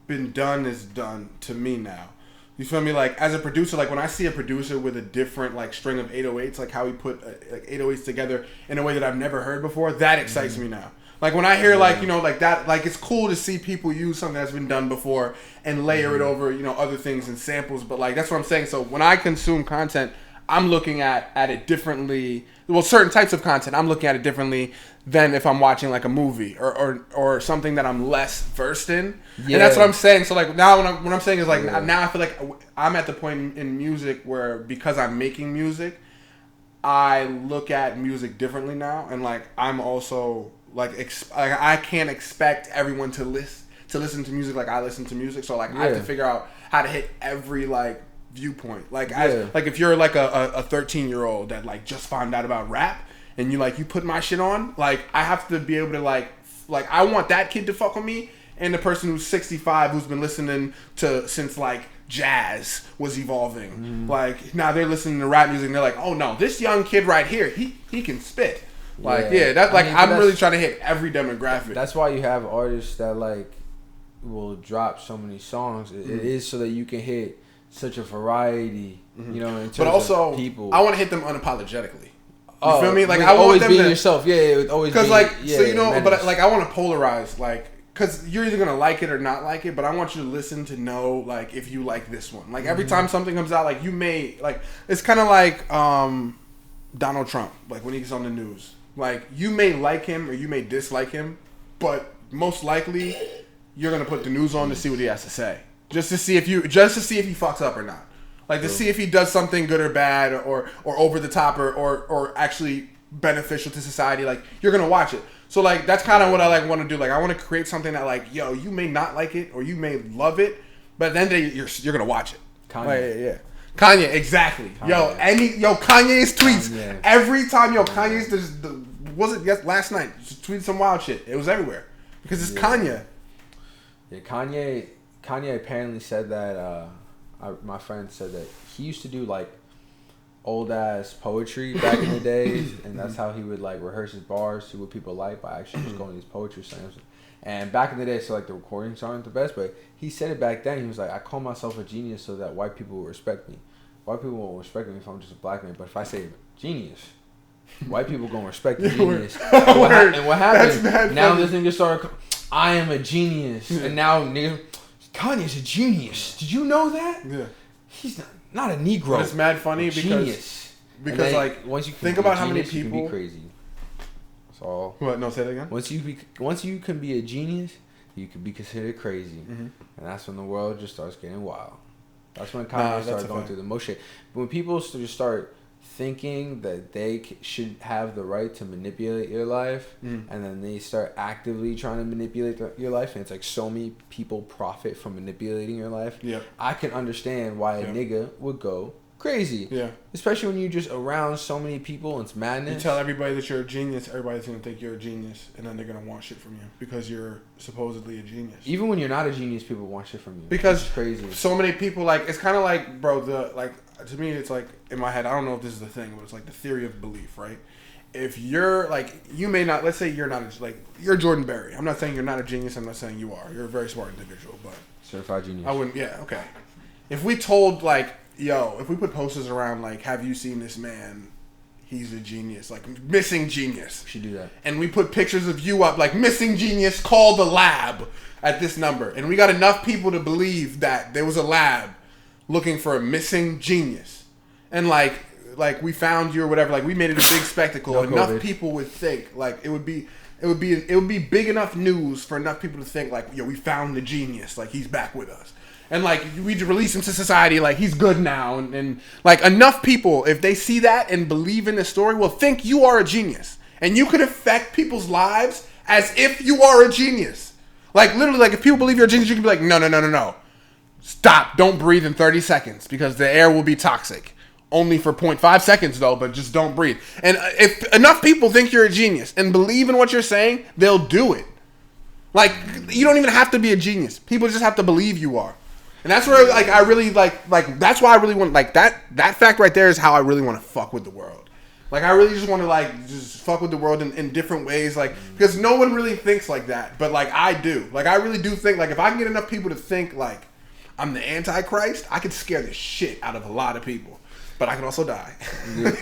been done is done to me now. You feel me? Like as a producer, like when I see a producer with a different like string of 808s, like how he put like 808s together in a way that I've never heard before, that excites me now. Like when I hear like, you know, like that, like it's cool to see people use something that's been done before and layer it over, you know, other things and samples. But like that's what I'm saying. So when I consume content, I'm looking at it differently. Well, certain types of content, I'm looking at it differently than if I'm watching like a movie or something that I'm less versed in. Yeah. And that's what I'm saying. So like now what I'm saying is like now I feel like I'm at the point in music where, because I'm making music, I look at music differently now, and like I'm also like I can't expect everyone to listen to music like I listen to music. So like I have to figure out how to hit every like viewpoint. Like like if you're like a 13-year-old that like just found out about rap and you put my shit on, like I have to be able to like I want that kid to fuck with me, and the person who's 65 who's been listening to since like jazz was evolving. Like now they're listening to rap music and they're like, oh no, this young kid right here, he can spit. Like that's like I'm really trying to hit every demographic. That's why you have artists that like will drop so many songs. It is so that you can hit such a variety, you know, in terms but also, of people. I want to hit them unapologetically. You feel me? Like I want always them be to, yourself. Yeah, it would always because be, so you know, Menace. But like I want to polarize, like, because you're either gonna like it or not like it. But I want you to listen to know like if you like this one. Like every time something comes out, like you may like it's kind of like Donald Trump, like when he's on the news. Like you may like him or you may dislike him, but most likely you're gonna put the news on to see what he has to say, just to see if he fucks up or not. Like to see if he does something good or bad or over the top or actually beneficial to society. Like you're gonna watch it. So like that's kind of what I like want to do. Like I want to create something that like, yo, you may not like it or you may love it, but at the end of the day you're gonna watch it. Kanye. Like, Kanye, exactly. Kanye. Kanye's tweets every time. Kanye's last night? Just tweeted some wild shit. It was everywhere because it's Kanye. Yeah, Kanye apparently said that. My friend said that he used to do like old ass poetry back in the days, and that's how he would like rehearse his bars, see what people like by actually just going to these poetry slams. And back in the day, so like the recordings aren't the best, but he said it back then. He was like, I call myself a genius so that white people will respect me. White people won't respect me if I'm just a black man, but if I say genius, white people gonna respect the genius. And what happened? Now this nigga started, I am a genius, and now nigga, Kanye's a genius. Did you know that? Yeah. He's not a Negro. But it's mad funny because then, like once you think about how many people you can be crazy. That's all. What? No, say that again. Once you can be a genius, you can be considered crazy, and that's when the world just starts getting wild. That's when Kanye started going through the most shit. But when people just start thinking that they should have the right to manipulate your life, and then they start actively trying to manipulate your life, and it's like so many people profit from manipulating your life. Yeah. I can understand why a nigga would go crazy. Yeah. Especially when you're just around so many people and it's madness. You tell everybody that you're a genius, everybody's going to think you're a genius, and then they're going to want shit from you because you're supposedly a genius. Even when you're not a genius, people want shit from you. Because it's crazy. So many people, like, it's kind of like, bro, to me, it's like, in my head, I don't know if this is the thing, but it's like the theory of belief, right? If you're, like, you may not, let's say you're not, you're Jordan Berry. I'm not saying you're not a genius. I'm not saying you are. You're a very smart individual, but. Certified genius. I wouldn't, yeah, okay. If we told, like, yo, if we put posters around, like, have you seen this man? He's a genius. Like, missing genius. We should do that. And we put pictures of you up, like, missing genius, call the lab at this number. And we got enough people to believe that there was a lab looking for a missing genius. And, like we found you or whatever. Like, we made it a big spectacle. No enough COVID. people would think, like, it would be big enough news for enough people to think, like, yo, we found the genius. Like, he's back with us. And, like, we release him to society, like, he's good now. And, like, enough people, if they see that and believe in the story, will think you are a genius. And you could affect people's lives as if you are a genius. Like, literally, like, if people believe you're a genius, you can be like, no. Stop. Don't breathe in 30 seconds because the air will be toxic. Only for 0.5 seconds, though, but just don't breathe. And if enough people think you're a genius and believe in what you're saying, they'll do it. Like, you don't even have to be a genius. People just have to believe you are. And that's where, like, I really, like that's why I really want, like, that fact right there is how I really want to fuck with the world. Like, I really just want to, like, just fuck with the world in different ways, like, because no one really thinks like that, but, like, I do. Like, I really do think, like, if I can get enough people to think, like, I'm the Antichrist, I could scare the shit out of a lot of people. But I can also die. Because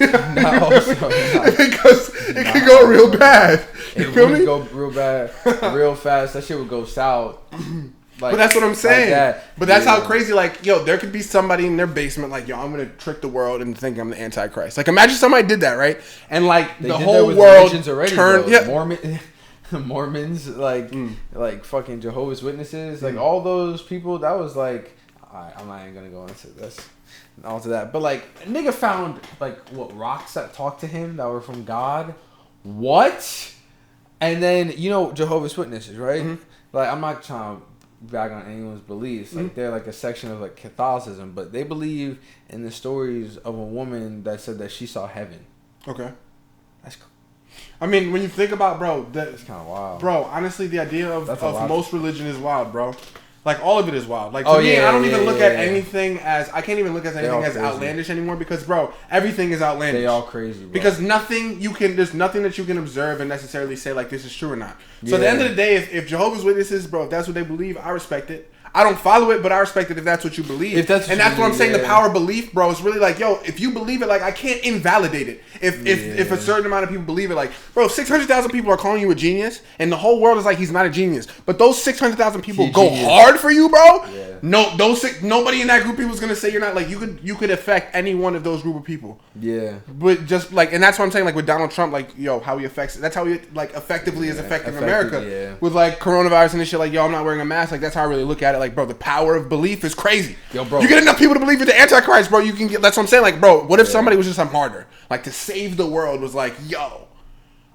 it could go real bad. It would go real bad, real fast. That shit would go south. Like, but that's what I'm saying. Like but that's how crazy, like, yo, there could be somebody in their basement, like, yo, I'm going to trick the world into thinking I'm the Antichrist. Like, imagine somebody did that, right? And, like, the whole world turned... Yeah. Mormons, like fucking Jehovah's Witnesses, like, all those people, that was, like... I'm not even going to go into this. Onto that. But, like, a nigga found, like, what, rocks that talked to him that were from God? What? And then, you know, Jehovah's Witnesses, right? Mm-hmm. Like, I'm not trying to bag on anyone's beliefs. Like, they're like a section of, like, Catholicism, but they believe in the stories of a woman that said that she saw heaven. Okay. That's cool. I mean, when you think about, bro, that's kind of wild. Bro, honestly, the idea of most religion is wild, bro. Like, all of it is wild. Like, to me, I don't even look at anything as... I can't even look at anything as outlandish anymore because, bro, everything is outlandish. They all crazy, bro. Because there's nothing that you can observe and necessarily say, like, this is true or not. So at the end of the day, if Jehovah's Witnesses, bro, if that's what they believe, I respect it. I don't follow it, but I respect it if that's what you believe. That's what I'm saying. The power of belief, bro, is really like, yo, if you believe it, like, I can't invalidate it. If a certain amount of people believe it, like, bro, 600,000 people are calling you a genius, and the whole world is like, he's not a genius. But those 600,000 people go hard for you, bro. Yeah. No, nobody in that group of people is gonna say you're not. Like, you could affect any one of those group of people. Yeah. But just like, and that's what I'm saying. Like with Donald Trump, like, yo, how he affects. That's how he like effectively is affecting America. Yeah. With like coronavirus and this shit. Like, yo, I'm not wearing a mask. Like, that's how I really look at it. Like, bro, the power of belief is crazy. Yo, bro, you get enough people to believe in the Antichrist, bro. You can get. That's what I'm saying. Like, bro, what if somebody was just a martyr, like to save the world, was like, yo,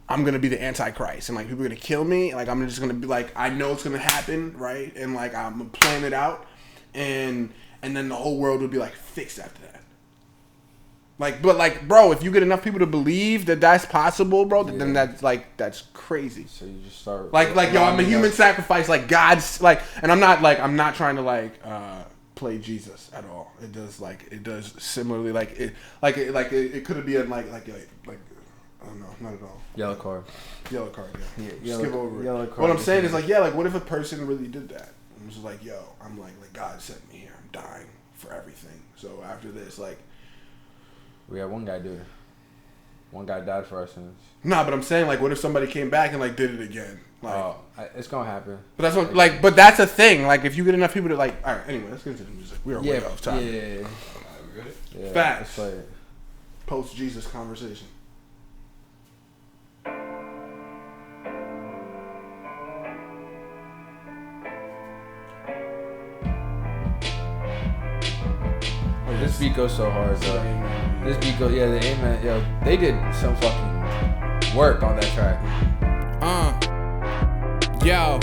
I'm gonna be the Antichrist, and like people are gonna kill me. Like, I'm just gonna be like, I know it's gonna happen, right? And like I'm gonna plan it out, and then the whole world would be like fixed after that. Like, but like, bro, if you get enough people to believe that that's possible, bro, then that's crazy. So you just start like yo, I'm a human sacrifice, like God's like, and I'm not trying to like play Jesus at all. It does similarly like it could have been like I don't know, not at all. Yellow card, yeah. Just skip over it. What I'm saying is like, yeah, like what if a person really did that? And was like, yo, I'm like God sent me here. I'm dying for everything. So after this, like. We had one guy do it. One guy died for our sins. Nah, but I'm saying, like, what if somebody came back and, like, did it again? Like, it's gonna happen. But that's what, like, but that's a thing. Like, if you get enough people to, like, all right, anyway, let's get into the music. We are way off time. Yeah. Yeah. Facts. Post-Jesus conversation. This beat goes so hard, though. This beat goes, yeah, the Amen, yo, they did some fucking work on that track. Yo.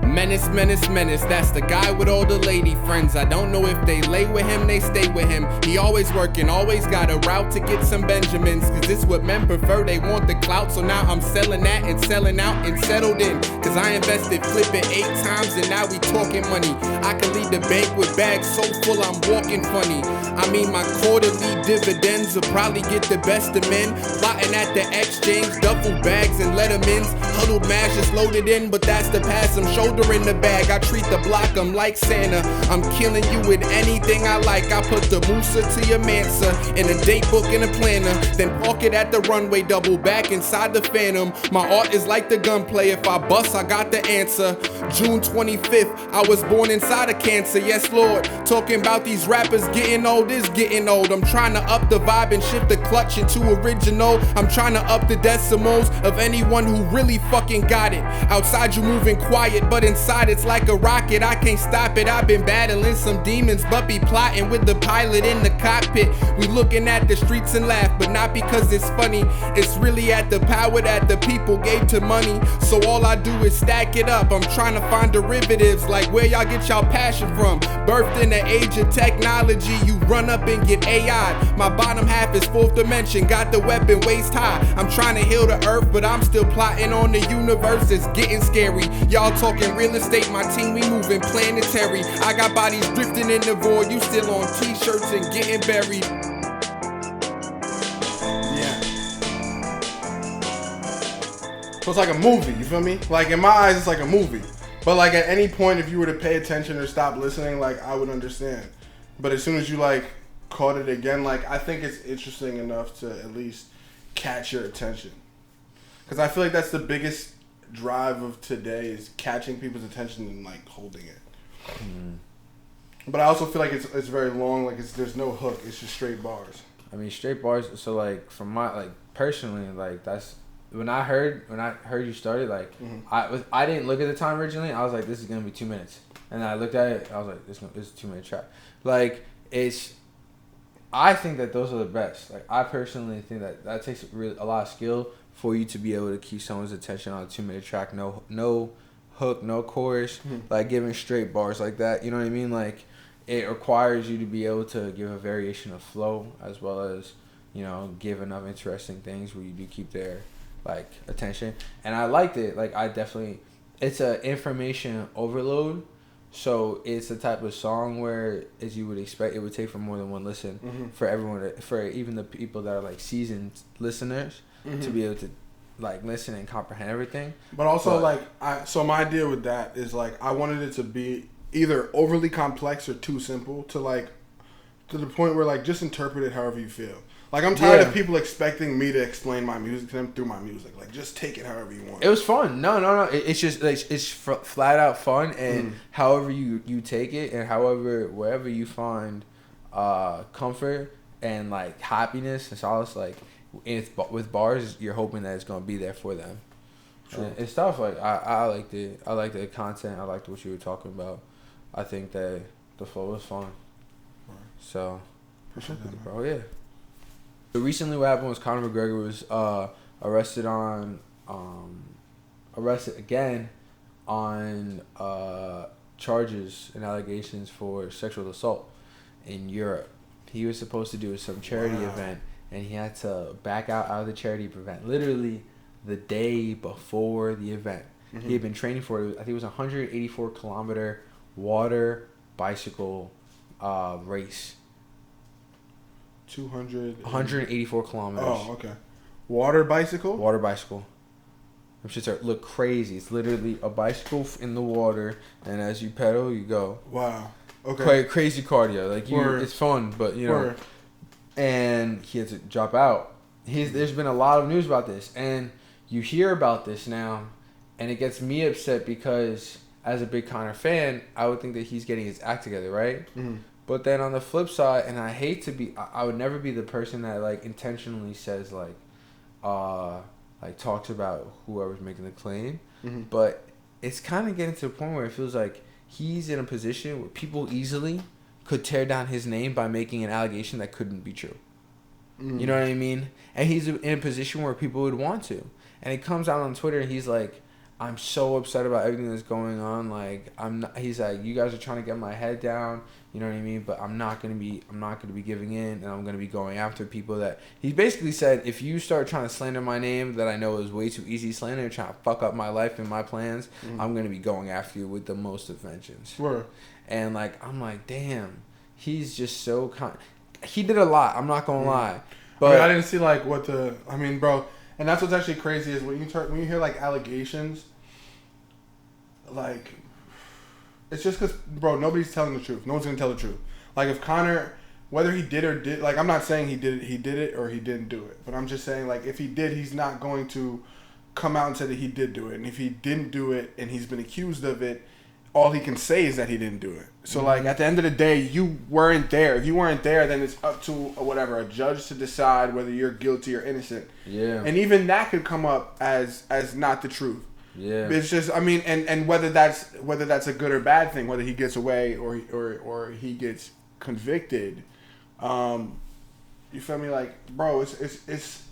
Menace, menace, menace, that's the guy with all the lady friends. I don't know if they lay with him, they stay with him. He always working, always got a route to get some Benjamins. Cause this what men prefer, they want the clout. So now I'm selling that and selling out and settled in. Cause I invested flipping 8 times and now we talking money. I can leave the bank with bags so full I'm walking funny. I mean my quarterly dividends will probably get the best of men. Plotting at the exchange, duffel bags and lettermans. Huddled mash is loaded in, but that's the pass. I'm shoulder in the bag, I treat the block, I'm like Santa. I'm killing you with anything I like. I put the Musa to your Mansa in a date book and a planner. Then park it at the runway, double back inside the Phantom. My art is like the gunplay, if I bust, I got the answer. June 25th, I was born inside of cancer, yes Lord. Talking about these rappers getting old is getting old. I'm trying to up the vibe and shift the clutch into original. I'm trying to up the decimals of anyone who really fucking got it. Outside you moving quiet, but inside it's like a rocket. I can't stop it. I've been battling some demons, but be plotting with the pilot in the cockpit. We looking at the streets and laugh, but not because it's funny. It's really at the power that the people gave to money. So all I do is stack it up. I'm trying to find derivatives, like where y'all get y'all passion from. Birthed in the age of technology, you run up and get AI. My bottom half is 4th dimension, got the weapon waist high. I'm trying to heal the earth, but I'm still plotting on the universe. It's getting scary. Y'all talking real estate, my team, we moving planetary. I got bodies drifting in the void, you still on t-shirts and getting buried. Yeah. So it's like a movie, you feel me? Like in my eyes, it's like a movie. But like at any point, if you were to pay attention or stop listening, like I would understand. But as soon as you like caught it again, like I think it's interesting enough to at least catch your attention. Because I feel like that's the biggest drive of today is catching people's attention and like holding it. Mm-hmm. But I also feel like it's very long. Like there's no hook. It's just straight bars. I mean, straight bars. So like from my like personally, like that's when I heard you started. Like I didn't look at the time originally. I was like, this is gonna be 2 minutes, and I looked at it. I was like, this is a 2-minute track. Like I think that those are the best. Like I personally think that takes a lot of skill for you to be able to keep someone's attention on a 2-minute track. No hook, no chorus, like giving straight bars like that. You know what I mean? Like it requires you to be able to give a variation of flow as well as, you know, give enough interesting things where you do keep their like attention. And I liked it. Like I definitely, it's a information overload. So it's the type of song where, as you would expect, it would take for more than one listen for everyone, for even the people that are like seasoned listeners to be able to like listen and comprehend everything. But also so my idea with that is like I wanted it to be either overly complex or too simple to the point where like just interpret it however you feel. Like I'm tired of people expecting me to explain my music to them through my music. Like just take it however you want. It was fun. No. It's just like it's flat out fun, and however you take it, and wherever you find comfort and like happiness and solace, like with bars, you're hoping that it's gonna be there for them. True. And stuff like I liked it. I liked the content. I liked what you were talking about. I think that the flow was fun. Right. So, appreciate that, bro. Yeah. So recently, what happened was Conor McGregor was arrested again on charges and allegations for sexual assault in Europe. He was supposed to do some charity event, and he had to back out of the charity event literally the day before the event. He had been training for it. I think it was a 184-kilometer water bicycle race. 184 kilometers. Oh, okay. Water bicycle? Water bicycle. Them shits look crazy. It's literally a bicycle in the water, and as you pedal, you go. Wow. Okay. Quite crazy cardio. Like it's fun, but you know. And he had to drop out. There's been a lot of news about this, and you hear about this now, and it gets me upset because as a big Conor fan, I would think that he's getting his act together, right? Mm-hmm. But then on the flip side, and I hate to be, I would never be the person that like intentionally says like talks about whoever's making the claim. Mm-hmm. But it's kind of getting to the point where it feels like he's in a position where people easily could tear down his name by making an allegation that couldn't be true. You know what I mean? And he's in a position where people would want to. And he comes out on Twitter and he's like, I'm so upset about everything that's going on. Like, I'm not, he's like, you guys are trying to get my head down. You know what I mean? But I'm not gonna be giving in, and I'm gonna be going after people that he basically said, if you start trying to slander my name that I know is way too easy slander, trying to fuck up my life and my plans, I'm gonna be going after you with the most of vengeance. Sure. And like, I'm like, damn, he's just so he did a lot. I'm not gonna lie, but I didn't see like what the. I mean, bro, and that's what's actually crazy is when you hear like allegations, like, it's just because, bro, nobody's telling the truth. No one's gonna tell the truth. Like if Conor, whether he did or did, like I'm not saying he did it or he didn't do it, but I'm just saying like if he did, he's not going to come out and say that he did do it. And if he didn't do it and he's been accused of it, all he can say is that he didn't do it. So like at the end of the day, you weren't there. If you weren't there, then it's up to a judge to decide whether you're guilty or innocent. Yeah. And even that could come up as not the truth. Yeah. It's just, I mean, and whether that's a good or bad thing, whether he gets away or he gets convicted, you feel me? Like, bro, it's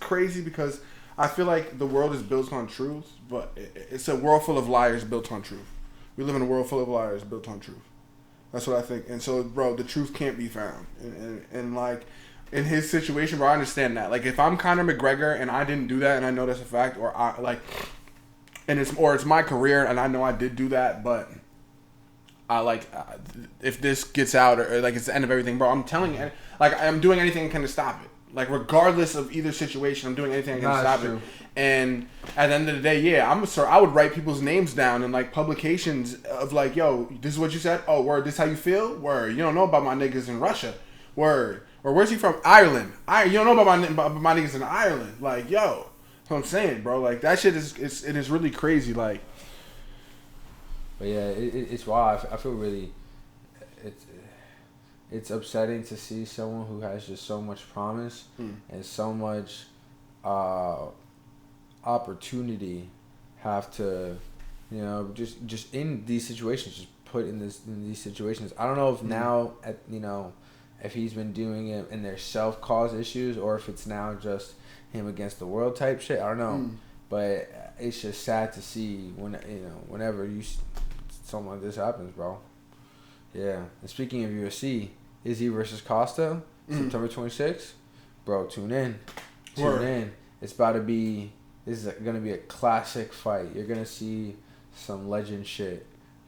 crazy because I feel like the world is built on truth, but it's a world full of liars built on truth. We live in a world full of liars built on truth. That's what I think. And so, bro, the truth can't be found. And like, in his situation, bro, I understand that. Like, if I'm Conor McGregor and I didn't do that and I know that's a fact, or I, like, and it's my career and I know I did do that, but I, like, if this gets out or like, it's the end of everything, bro, I'm telling you, like, I'm doing anything I can to stop it. Like, regardless of either situation, I'm doing anything I can to stop it. And at the end of the day, yeah, I would write people's names down in like publications of like, yo, this is what you said. Oh, word, this how you feel? Word, you don't know about my niggas in Russia. Word, or where's he from? Ireland. You don't know about my niggas in Ireland. Like, yo, that's what I'm saying, bro. Like that shit is really crazy. Like, but yeah, it's wild. I feel really, it's upsetting to see someone who has just so much promise and so much opportunity have to, you know, just in these situations, just put in these situations. I don't know if now, if he's been doing it and there's self-caused issues or if it's now just him against the world type shit. I don't know, but it's just sad to see whenever something like this happens, bro. Yeah. And speaking of UFC, Izzy versus Costa, September 26th, bro. Tune in. It's about to be. This is going to be a classic fight. You're going to see some legend shit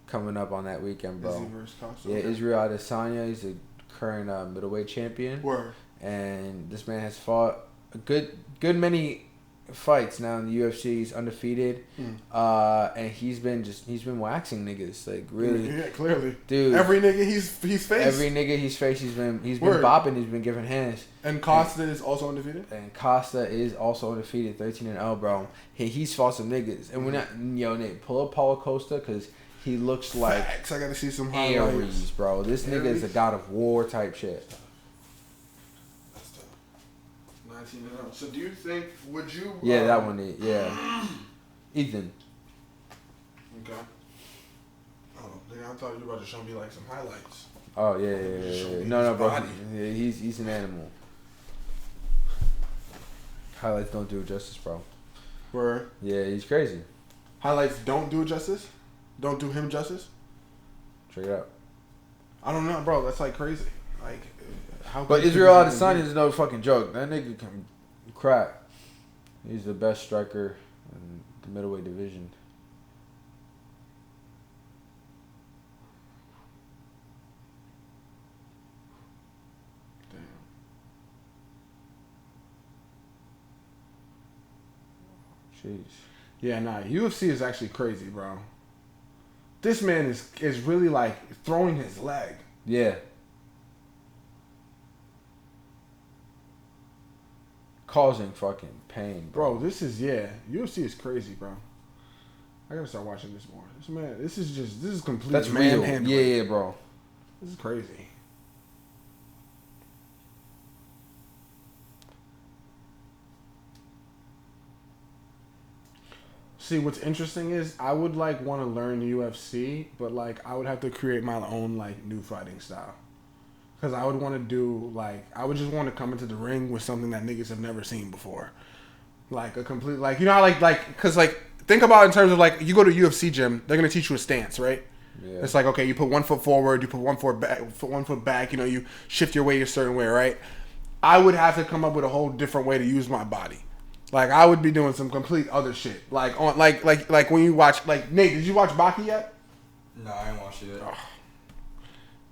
coming up on that weekend, bro. Izzy versus Costa. Yeah, Israel Adesanya. He's the current middleweight champion. Word. And this man has fought a good many fights now in the UFC. He's undefeated. And he's been waxing niggas, like really. Yeah, clearly. Dude. Every nigga he's faced. Every nigga he's faced, he's been bopping, he's been giving hands. And Costa is also undefeated? And Costa is also undefeated, 13-0, bro. He's fought some niggas. And we're not, Nate, pull up Paulo Costa, because he looks like Facts. I gotta see some highlights. Aries, bro. This nigga is a god of war type shit. That's tough. 19-0. So do you think, would you... Yeah, that one, yeah. Ethan. Okay. Oh, nigga, I thought you were about to show me, like, some highlights. Oh, yeah. No, bro. Yeah, he's an animal. Highlights don't do it justice, bro. Word. Yeah, he's crazy. Highlights don't do it justice? Don't do him justice? Check it out. I don't know, bro. That's, like, crazy. Like, how... But Israel Adesanya is no fucking joke. That nigga can crack. He's the best striker in the middleweight division. Jeez. Yeah, nah. UFC is actually crazy, bro. This man is really, like, throwing his leg. Yeah. Causing fucking pain, bro. This is, UFC is crazy, bro. I gotta start watching this more. This is complete. That's real. Yeah, bro. This is crazy. See, what's interesting is I would like want to learn UFC, but like I would have to create my own like new fighting style. Because I would want to do, like, I would just want to come into the ring with something that niggas have never seen before. Like, a complete, like, you know how, because, like, think about it in terms of, like, you go to UFC gym, they're going to teach you a stance, right? Yeah. It's like, okay, you put 1 foot forward, you put 1 foot back, you know, you shift your weight a certain way, right? I would have to come up with a whole different way to use my body. Like, I would be doing some complete other shit. Like, on like when you watch, like, Nate, did you watch Baki yet? No, I ain't watched it yet. Oh.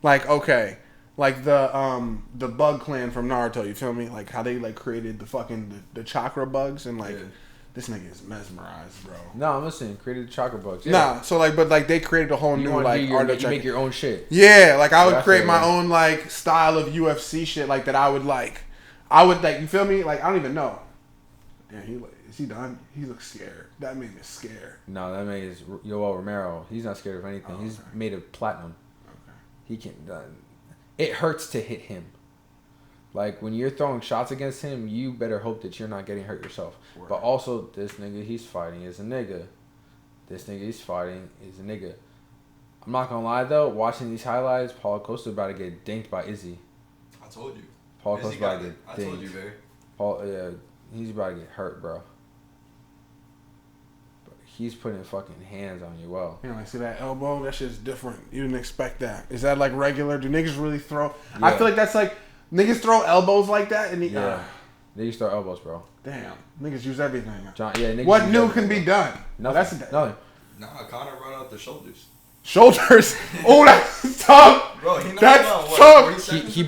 Like, okay. Like the bug clan from Naruto, you feel me? Like how they like created the fucking the chakra bugs and like this nigga is mesmerized, bro. No, I'm listening. Created the chakra bugs. Yeah. Nah, so like but like they created a whole new like art of you make your own shit. Yeah, like I would create my own like style of UFC shit like that I would like you feel me? Like I don't even know. Yeah, is he done? He looks scared. That man is scared. No, that man is Yoel Romero. He's not scared of anything. Oh, he's made of platinum. Okay. He can't it hurts to hit him. Like, when you're throwing shots against him, you better hope that you're not getting hurt yourself. Right. But also, this nigga he's fighting is a nigga. This nigga he's fighting is a nigga. I'm not gonna lie, though. Watching these highlights, Paulo Costa about to get dinked by Izzy. I told you. Paulo Costa about to get dinked. I told you, Barry. Yeah, he's about to get hurt, bro. He's putting fucking hands on you. Well, you know, like see that elbow? That shit's different. You didn't expect that. Is that like regular? Do niggas really throw? Yeah. I feel like that's like niggas throw elbows like that. And niggas throw elbows, bro. Damn, niggas use everything. Niggas what new can be done? Nothing. Nothing. Nah, Conor brought out the shoulders. Shoulders? Oh, that's tough. Bro, that's tough. He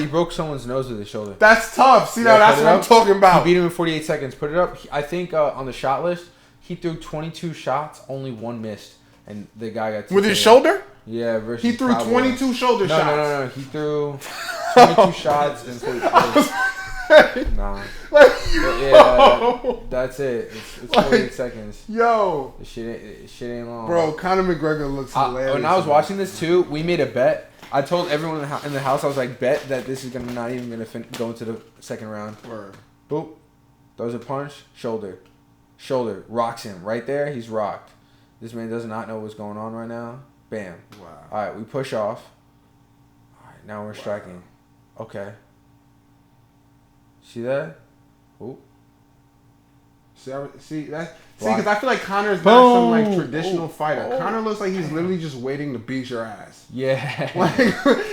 broke someone's nose with his shoulder. That's tough. See, now that's what I'm talking about. He beat him in 48 seconds. Put it up. I think on the shot list. He threw 22 shots, only 1 missed, and the guy got with his shoulder. Yeah, versus he threw 22 shoulder shots. No. He threw 22 shots and 48. Nah. That's it. It's 48 seconds. Yo, shit ain't long. Bro, Conor McGregor looks hilarious. When I was watching this too, we made a bet. I told everyone in the house, I was like, bet that this is not even gonna go into the second round. Word. Boop. Throws a punch. Shoulder, rocks him. Right there, he's rocked. This man does not know what's going on right now. Bam. Wow. All right, we push off. All right, now we're striking. Okay. See that? Ooh. See, because I feel like Conor's not some like traditional fighter. Conor looks like he's literally just waiting to beat your ass. Yeah. Like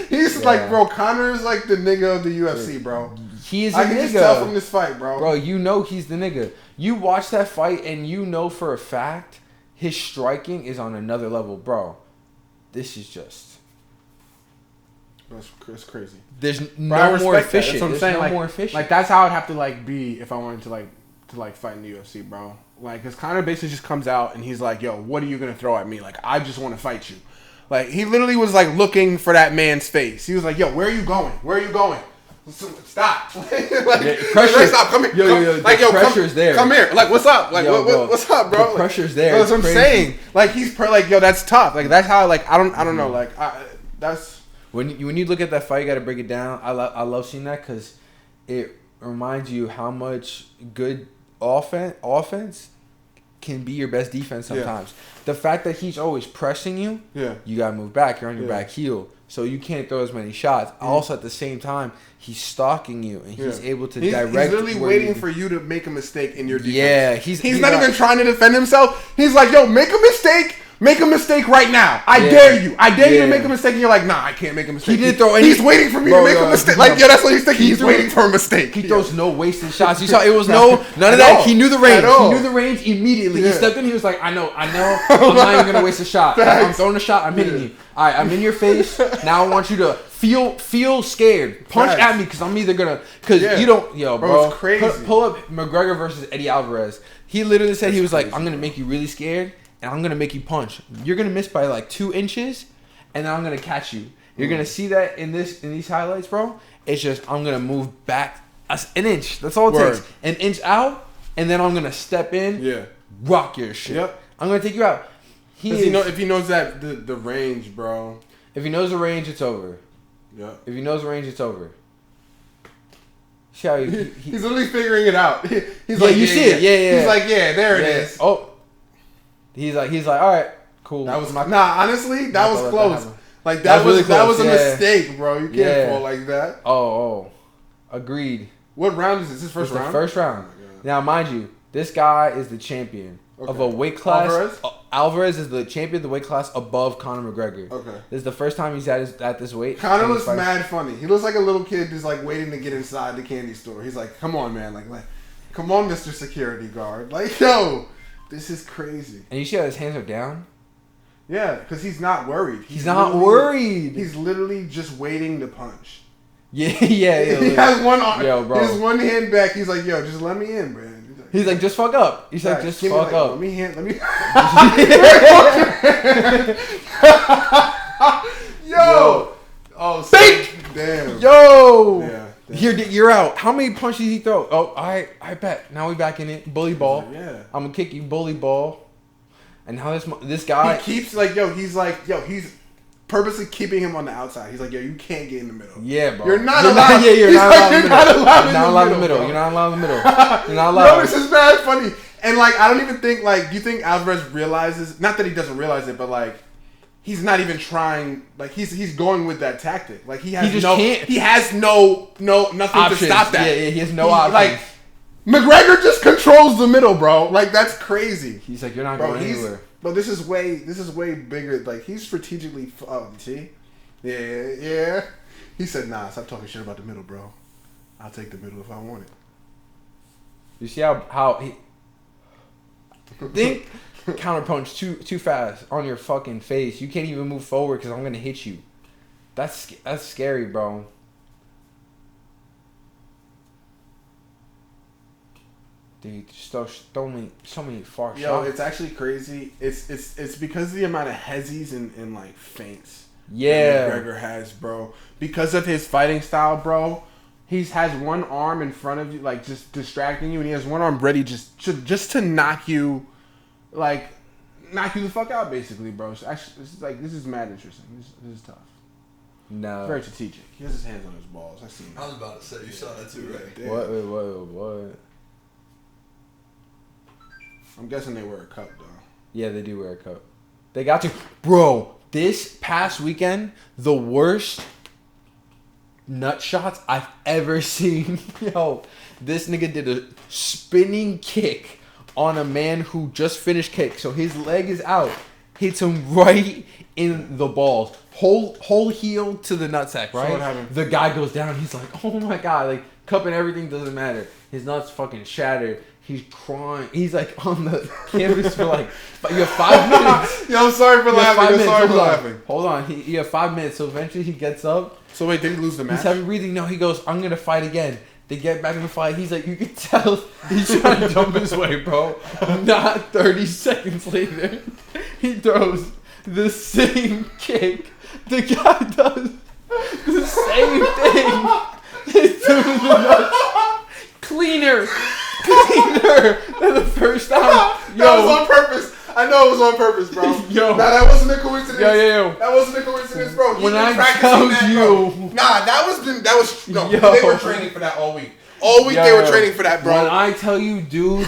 he's like, bro, Conor's like the nigga of the UFC, bro. He is a nigga. I can just tell from this fight, bro. Bro, you know he's the nigga. You watch that fight and you know for a fact his striking is on another level, bro. This is just... That's crazy. There's no more efficient. That's what I'm saying. No like, more efficient. Like, that's how I'd have to, like, be if I wanted to fight in the UFC, bro. Like, because Conor basically just comes out and he's like, yo, what are you going to throw at me? Like, I just want to fight you. Like, he literally was, like, looking for that man's face. He was like, yo, where are you going? Where are you going? Stop. Pressure. Stop. Come here. Yo, pressure's there. Come here. Like, what's up? Like, what's up, bro? The pressure's there. That's what I'm saying. Like, he's like, yo, that's tough. Like, that's how, like, I don't know. Like, that's... When you look at that fight, you got to break it down. I love seeing that because it reminds you how much good offense can be your best defense sometimes. Yeah. The fact that he's always pressing you, you got to move back. You're on your back heel. So you can't throw as many shots. Mm-hmm. Also, at the same time, he's stalking you, and he's able to direct. He's literally waiting for you to make a mistake in your defense. Yeah, he's not even trying to defend himself. He's like, yo, make a mistake. Make a mistake right now. I dare you. I dare you to make a mistake. And you're like, nah, I can't make a mistake. He didn't throw any. He's waiting for me to make a mistake. Like, yo, that's what he's thinking. He's waiting for a mistake. He throws no wasted shots. You saw it was none of that. He knew the range. He knew the range immediately. He stepped in. He was like, I know. I'm not even going to waste a shot. I'm throwing a shot. I'm hitting you. All right, I'm in your face. Now I want you to feel scared. Punch at me because I'm either going to... Because you don't... Yo, bro. It's crazy. Pull up McGregor versus Eddie Alvarez. He literally said, he was like, I'm going to make you really scared. And I'm going to make you punch. You're going to miss by like 2 inches. And then I'm going to catch you. You're going to see that in these highlights, bro. It's just, I'm going to move back an inch. That's all it takes. An inch out. And then I'm going to step in. Yeah. Rock your shit. Yep. I'm going to take you out. If he knows that the range, bro. If he knows the range, it's over. Yeah. If he knows the range, it's over. See how he's literally figuring it out. He's like, you see it. Yeah. He's like, yeah, there it is. Oh. He's like, all right, cool. That was honestly, that was close. Like that was a yeah. mistake, bro. You can't fall like that. Oh, agreed. What round is this? This first round? The first round. Now, mind you, this guy is the champion of a weight class. Alvarez is the champion of the weight class above Conor McGregor. Okay. This is the first time he's at this weight. Conor looks mad funny. He looks like a little kid just like waiting to get inside the candy store. He's like, come on, man. Like come on, Mr. Security Guard. Like, yo, this is crazy. And you see how his hands are down? Yeah, because he's not worried. He's not worried. He's literally just waiting to punch. Yeah. He has one arm. Yo, bro. He has one hand back. He's like, yo, just let me in, man. He's like, just fuck up. He's like, just fuck up. Let me. Yo. Oh, fake. Damn. Yo. Yeah. You're out. How many punches did he throw? Oh, I bet. Now we back in it. Bully ball. Yeah. I'm gonna kick you, bully ball. And now this guy, he keeps he's purposely keeping him on the outside. He's like, yo, you can't get in the middle. Yeah, bro. You're not allowed. You're not allowed in the middle. Bro. You're not allowed in the middle. You're not allowed. Yo, this is mad funny. And like, I don't even think like, do you think Alvarez realizes? Not that he doesn't realize it, but like, he's not even trying. Like, he's going with that tactic. Like, he has nothing options to stop that. Yeah, he has no options. Like, McGregor just controls the middle, bro. Like, that's crazy. He's like, you're not going anywhere. But this is way bigger. Like, he's strategically. Oh, see? Yeah. He said, nah, stop talking shit about the middle, bro. I'll take the middle if I want it. You see how he think counterpunch too fast on your fucking face. You can't even move forward because I'm gonna hit you. That's scary, bro. Dude, so many far shots. Yo, it's actually crazy. It's because of the amount of hezzies and like feints. Yeah, that McGregor has, bro. Because of his fighting style, bro. He has one arm in front of you, like just distracting you, and he has one arm ready just to knock you the fuck out, basically, bro. So actually, this is mad interesting. This is tough. No, very strategic. He has his hands on his balls. I seen that. I was about to say you saw that too, right? Yeah. What? I'm guessing they wear a cup though. Yeah, they do wear a cup. They got to, bro. This past weekend, the worst nut shots I've ever seen. Yo, this nigga did a spinning kick on a man who just finished kick. So his leg is out. Hits him right in the balls. Whole heel to the nutsack, right? So what happened? The guy goes down. He's like, oh my God. Like, cup and everything doesn't matter. His nuts fucking shattered. He's crying. He's like on the canvas for like, you have 5 minutes. Yo, I'm sorry for laughing. Hold on. You have 5 minutes. So eventually he gets up. So wait, did he lose the match? He's heavy breathing. No, he goes, I'm going to fight again. They get back in the fight. He's like, you can tell he's trying to jump his way, bro. Not 30 seconds later, he throws the same kick. The guy does the same thing. He's doing the nuts. Cleaner than the first time. That was on purpose. I know it was on purpose, bro. Yo. Nah, that wasn't a coincidence. Yo. That wasn't a coincidence, bro. When I tell you. They were training for that all week. All week they were training for that, bro. When I tell you, dude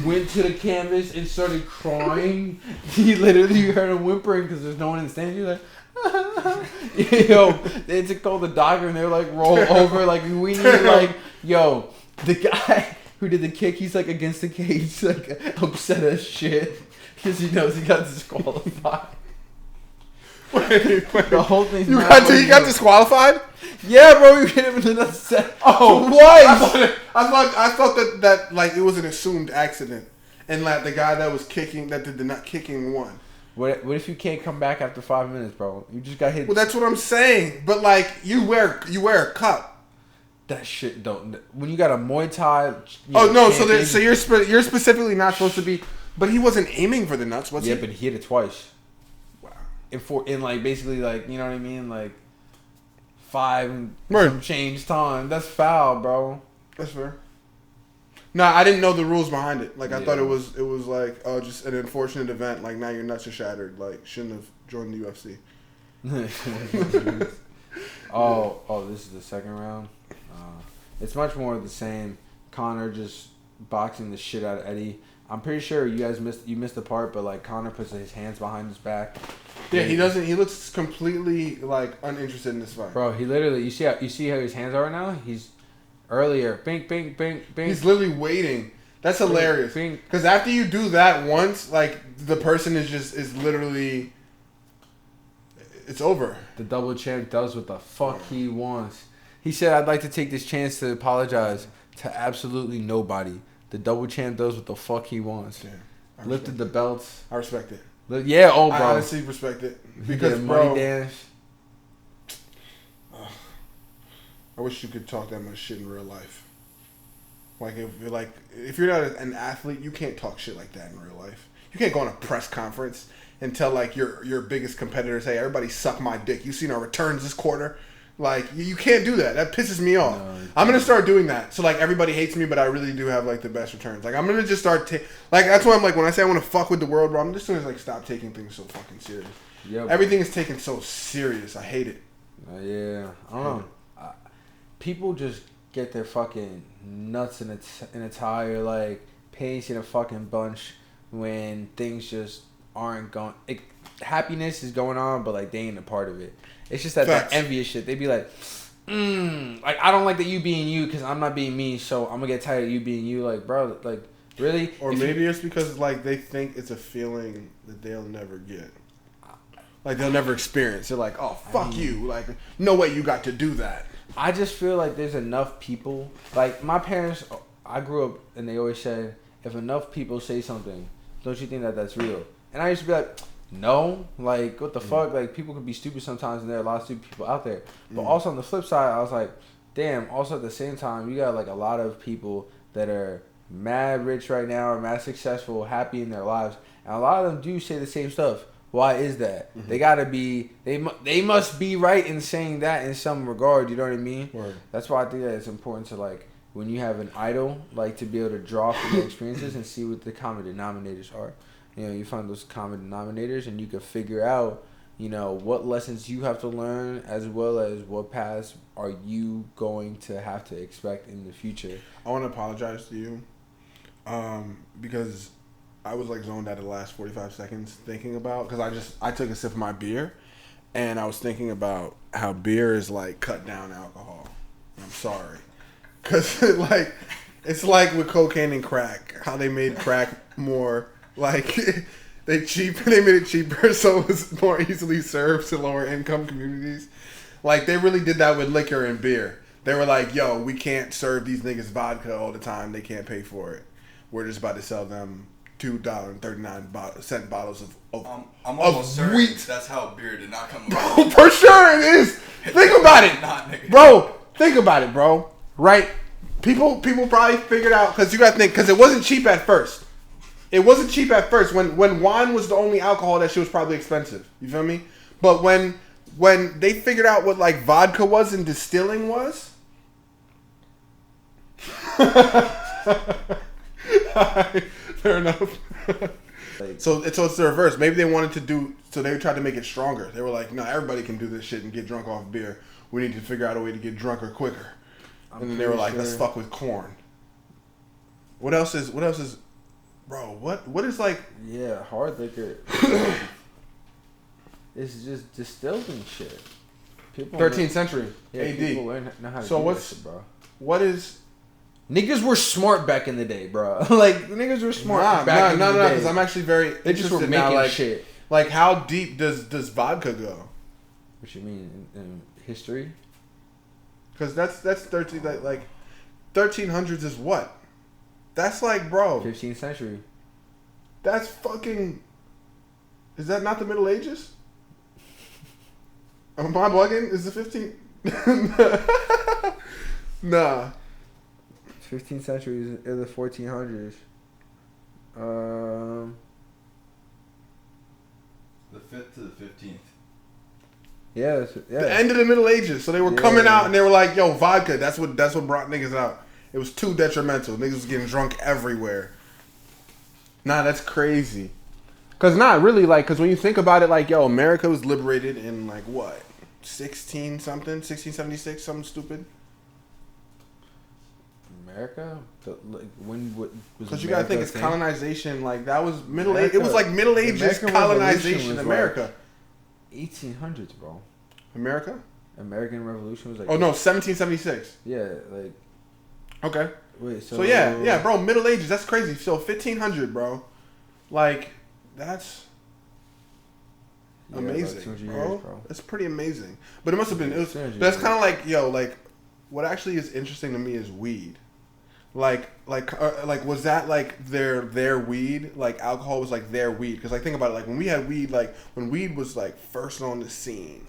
went to the canvas and started crying, he literally heard him whimpering because there's no one in the stand. You're like, yo, they had to call the doctor and they were like, roll over. Like, we need, like, yo, the guy who did the kick, he's like against the cage, like upset as shit because he knows he got disqualified. Wait. The whole thing. He got disqualified? Yeah, bro, you hit him in the nutsack. Oh, what? I thought that like it was an assumed accident, and like the guy that was kicking, that did the nut kicking, won. What if you can't come back after 5 minutes, bro? You just got hit. Well, that's what I'm saying. But like, you wear a cup. That shit don't. When you got a Muay Thai. So you're specifically not supposed to be. But he wasn't aiming for the nuts, was he? Yeah, but he hit it twice. In like basically like, you know what I mean, like 5 and some change time. That's foul, bro. That's fair. No, I didn't know the rules behind it. Like I thought it was like just an unfortunate event. Like now your nuts are shattered. Like shouldn't have joined the UFC. This is the second round. It's much more of the same. Conor just boxing the shit out of Eddie. I'm pretty sure you guys missed the part, but like Conor puts his hands behind his back Yeah, he doesn't. He looks completely like uninterested in this fight. Bro, he literally. You see how his hands are right now? He's earlier. Bink, bink, bink, bink. He's literally waiting. That's hilarious. Bink. Because after you do that once, like the person is literally. It's over. The double champ does what the fuck he wants. He said, "I'd like to take this chance to apologize to absolutely nobody." The double champ does what the fuck he wants. Yeah, Lifted the belts. I respect it. Yeah, bro. I honestly respect it because, money bro, dance. I wish you could talk that much shit in real life. If you're not an athlete, you can't talk shit like that in real life. You can't go on a press conference and tell like your biggest competitors, "Hey, everybody suck my dick. You seen our returns this quarter?" Like you can't do that. That pisses me off. No, I'm gonna start doing that. So like everybody hates me, but I really do have like the best returns. Like I'm gonna just start like that's why I'm like when I say I want to fuck with the world, bro, I'm just gonna like stop taking things so fucking serious. Yeah, everything is taken so serious. I hate it. Yeah, I don't know. People just get their fucking nuts in a tire, like pains in a fucking bunch when things just aren't going. Happiness is going on, but like they ain't a part of it. It's just that envious shit. They be like, like I don't like that you being you because I'm not being me, so I'm gonna get tired of you being you. Like, bro, like really? Or maybe it's because like they think it's a feeling that they'll never get. Like they'll never experience. They're like, oh fuck you. Like no way you got to do that. I just feel like there's enough people. Like my parents, I grew up and they always said, if enough people say something, don't you think that that's real? And I used to be like, no, like what the fuck? Like people can be stupid sometimes, and there are a lot of stupid people out there. But also on the flip side, I was like, damn. Also at the same time, you got like a lot of people that are mad rich right now, or mad successful, happy in their lives, and a lot of them do say the same stuff. Why is that? Mm-hmm. They gotta be. They must be right in saying that in some regard. You know what I mean? Right. That's why I think that it's important to like when you have an idol, like to be able to draw from their experiences and see what the common denominators are. You know, you find those common denominators and you can figure out, you know, what lessons you have to learn as well as what paths are you going to have to expect in the future. I want to apologize to you because I was like zoned out of the last 45 seconds thinking about, because I took a sip of my beer and I was thinking about how beer is like cut down alcohol. I'm sorry. Because like, it's like with cocaine and crack, how they made crack more... Like, they made it cheaper so it was more easily served to lower income communities. Like, they really did that with liquor and beer. They were like, yo, we can't serve these niggas vodka all the time. They can't pay for it. We're just about to sell them $2.39 bottles I'm almost certain wheat. That's how beer did not come about. For sure it is. Think about it. Bro, think about it, bro. Right? People probably figured out, because you got to think, because it wasn't cheap at first. It wasn't cheap at first. When wine was the only alcohol, that shit was probably expensive. You feel me? But when they figured out what like vodka was and distilling was, fair enough. So it's the reverse. Maybe they wanted to do, so they tried to make it stronger. They were like, no, everybody can do this shit and get drunk off beer. We need to figure out a way to get drunker quicker. And then they were like, let's fuck with corn. What else is? Bro, what is like... Yeah, hard liquor. It's just distilled and shit. 13th century AD. People know how to so do what's, that shit, bro. What is... Niggas were smart back in the day, bro. Like, niggas were smart back in the day. No, because I'm actually very They just were making now, like, shit. Like, how deep does vodka go? What you mean, in history? Because that's 13... Like 1300s is what? That's like, bro. 15th century. That's fucking... Is that not the Middle Ages? Am I bugging? Is the 15th... Nah. 15th century is the 1400s. The 5th to the 15th. Yeah. The end of the Middle Ages. So they were coming out and they were like, yo, vodka. That's what brought niggas out. It was too detrimental. Niggas was getting drunk everywhere. Nah, that's crazy. Cause not really, like, cause when you think about it, like, yo, America was liberated in like what, 1676, something stupid. America, when was? Because you gotta think it's colonization. Like that was Middle Age. It was like Middle Ages colonization. America. 1800s, bro. America? American Revolution was like. Oh no, 1776. Yeah, like. Okay. Wait, So yeah, bro. Middle Ages. That's crazy. So 1500, bro. Like that's amazing, bro. Years, bro. That's pretty amazing. But it must have been. It was, But that's kind of like like what actually is interesting to me is weed. Like was that like their weed? Like alcohol was like their weed? Because like think about it. Like when we had weed, like when weed was like first on the scene,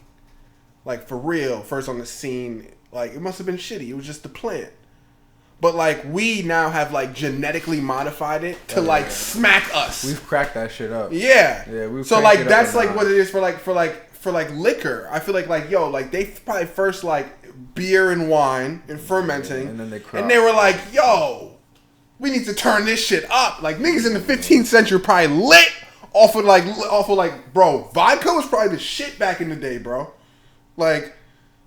like for real, first on the scene. Like it must have been shitty. It was just the plant. But like we now have like genetically modified it to like smack us. We've cracked that shit up. Yeah. Yeah. We've so like that's like what it is for like liquor. I feel like yo like they probably first like beer and wine and fermenting, and then they were like yo, we need to turn this shit up. Like niggas in the 15th century probably lit off of like bro, vodka was probably the shit back in the day, bro. Like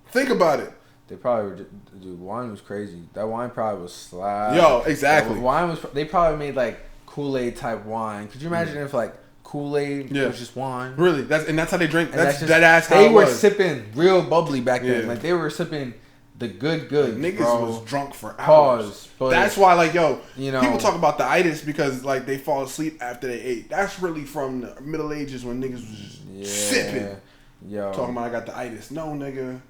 think about it. They probably were, dude. Wine was crazy. That wine probably was slab. Yo, exactly. Wine was. They probably made like Kool-Aid type wine. Could you imagine if like Kool-Aid was just wine? Really? That's how they drink. That's just, dead ass. How they it were was. sipping real bubbly back then. Like they were sipping the good. Like, niggas bro. was drunk for hours. But that's why, like, yo, you know, people talk about the itis because like they fall asleep after they ate. That's really from the Middle Ages when niggas was just sipping. Yo, talking about I got the itis. No, nigga.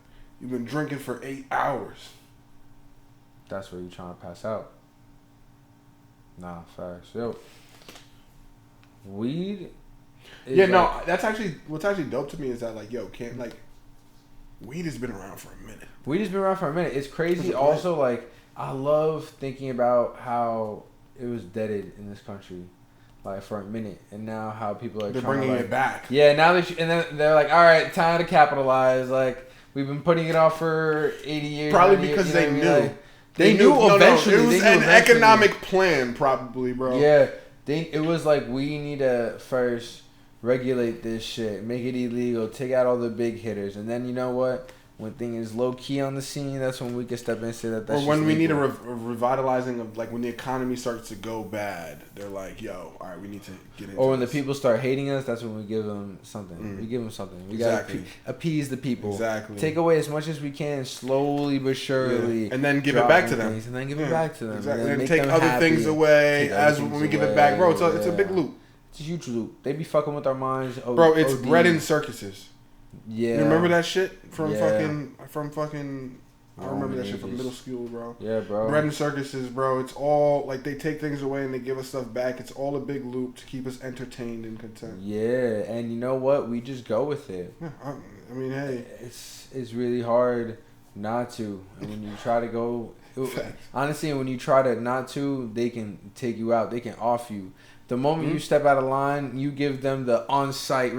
You've been drinking for 8 hours. That's where you trying to pass out. Nah, facts. Yo, weed. Yeah, no, that's actually what's actually dope to me is that like, yo, can't like, weed has been around for a minute. Weed has been around for a minute. It's crazy. Also, like, I love thinking about how it was deaded in this country, like for a minute, and now how people are they're bringing it back. Yeah, now and then they're like, all right, time to capitalize. Like. We've been putting it off for 80 years. Probably because they knew. Like, they knew eventually. It was an economic plan, probably, bro. Yeah. It was like, we need to first regulate this shit, make it illegal, take out all the big hitters. And then, you know what? When things is low key on the scene, that's when we can step in and say that that's or when we legal. need a revitalizing of like when the economy starts to go bad, they're like, "Yo, all right, we need to get into." Or when the people start hating us, that's when we give them something. We give them something. We gotta appease the people. Exactly. Take away as much as we can, slowly but surely, and then give it back to them. And then give it back to them. Exactly. And then take other things away when we give it back, bro. It's a big loop. It's a huge loop. They be fucking with our minds, bro. It's bread in circuses. Yeah. You remember that shit from fucking. I remember that shit from middle school, bro. Yeah, bro. Bread and circuses, bro. It's all like they take things away and they give us stuff back. It's all a big loop to keep us entertained and content. Yeah, and you know what? We just go with it. Yeah, I mean, hey, it's really hard not to. And when you try to go, honestly, when you try to not to, they can take you out. They can off you. The moment you step out of line, you give them the on-site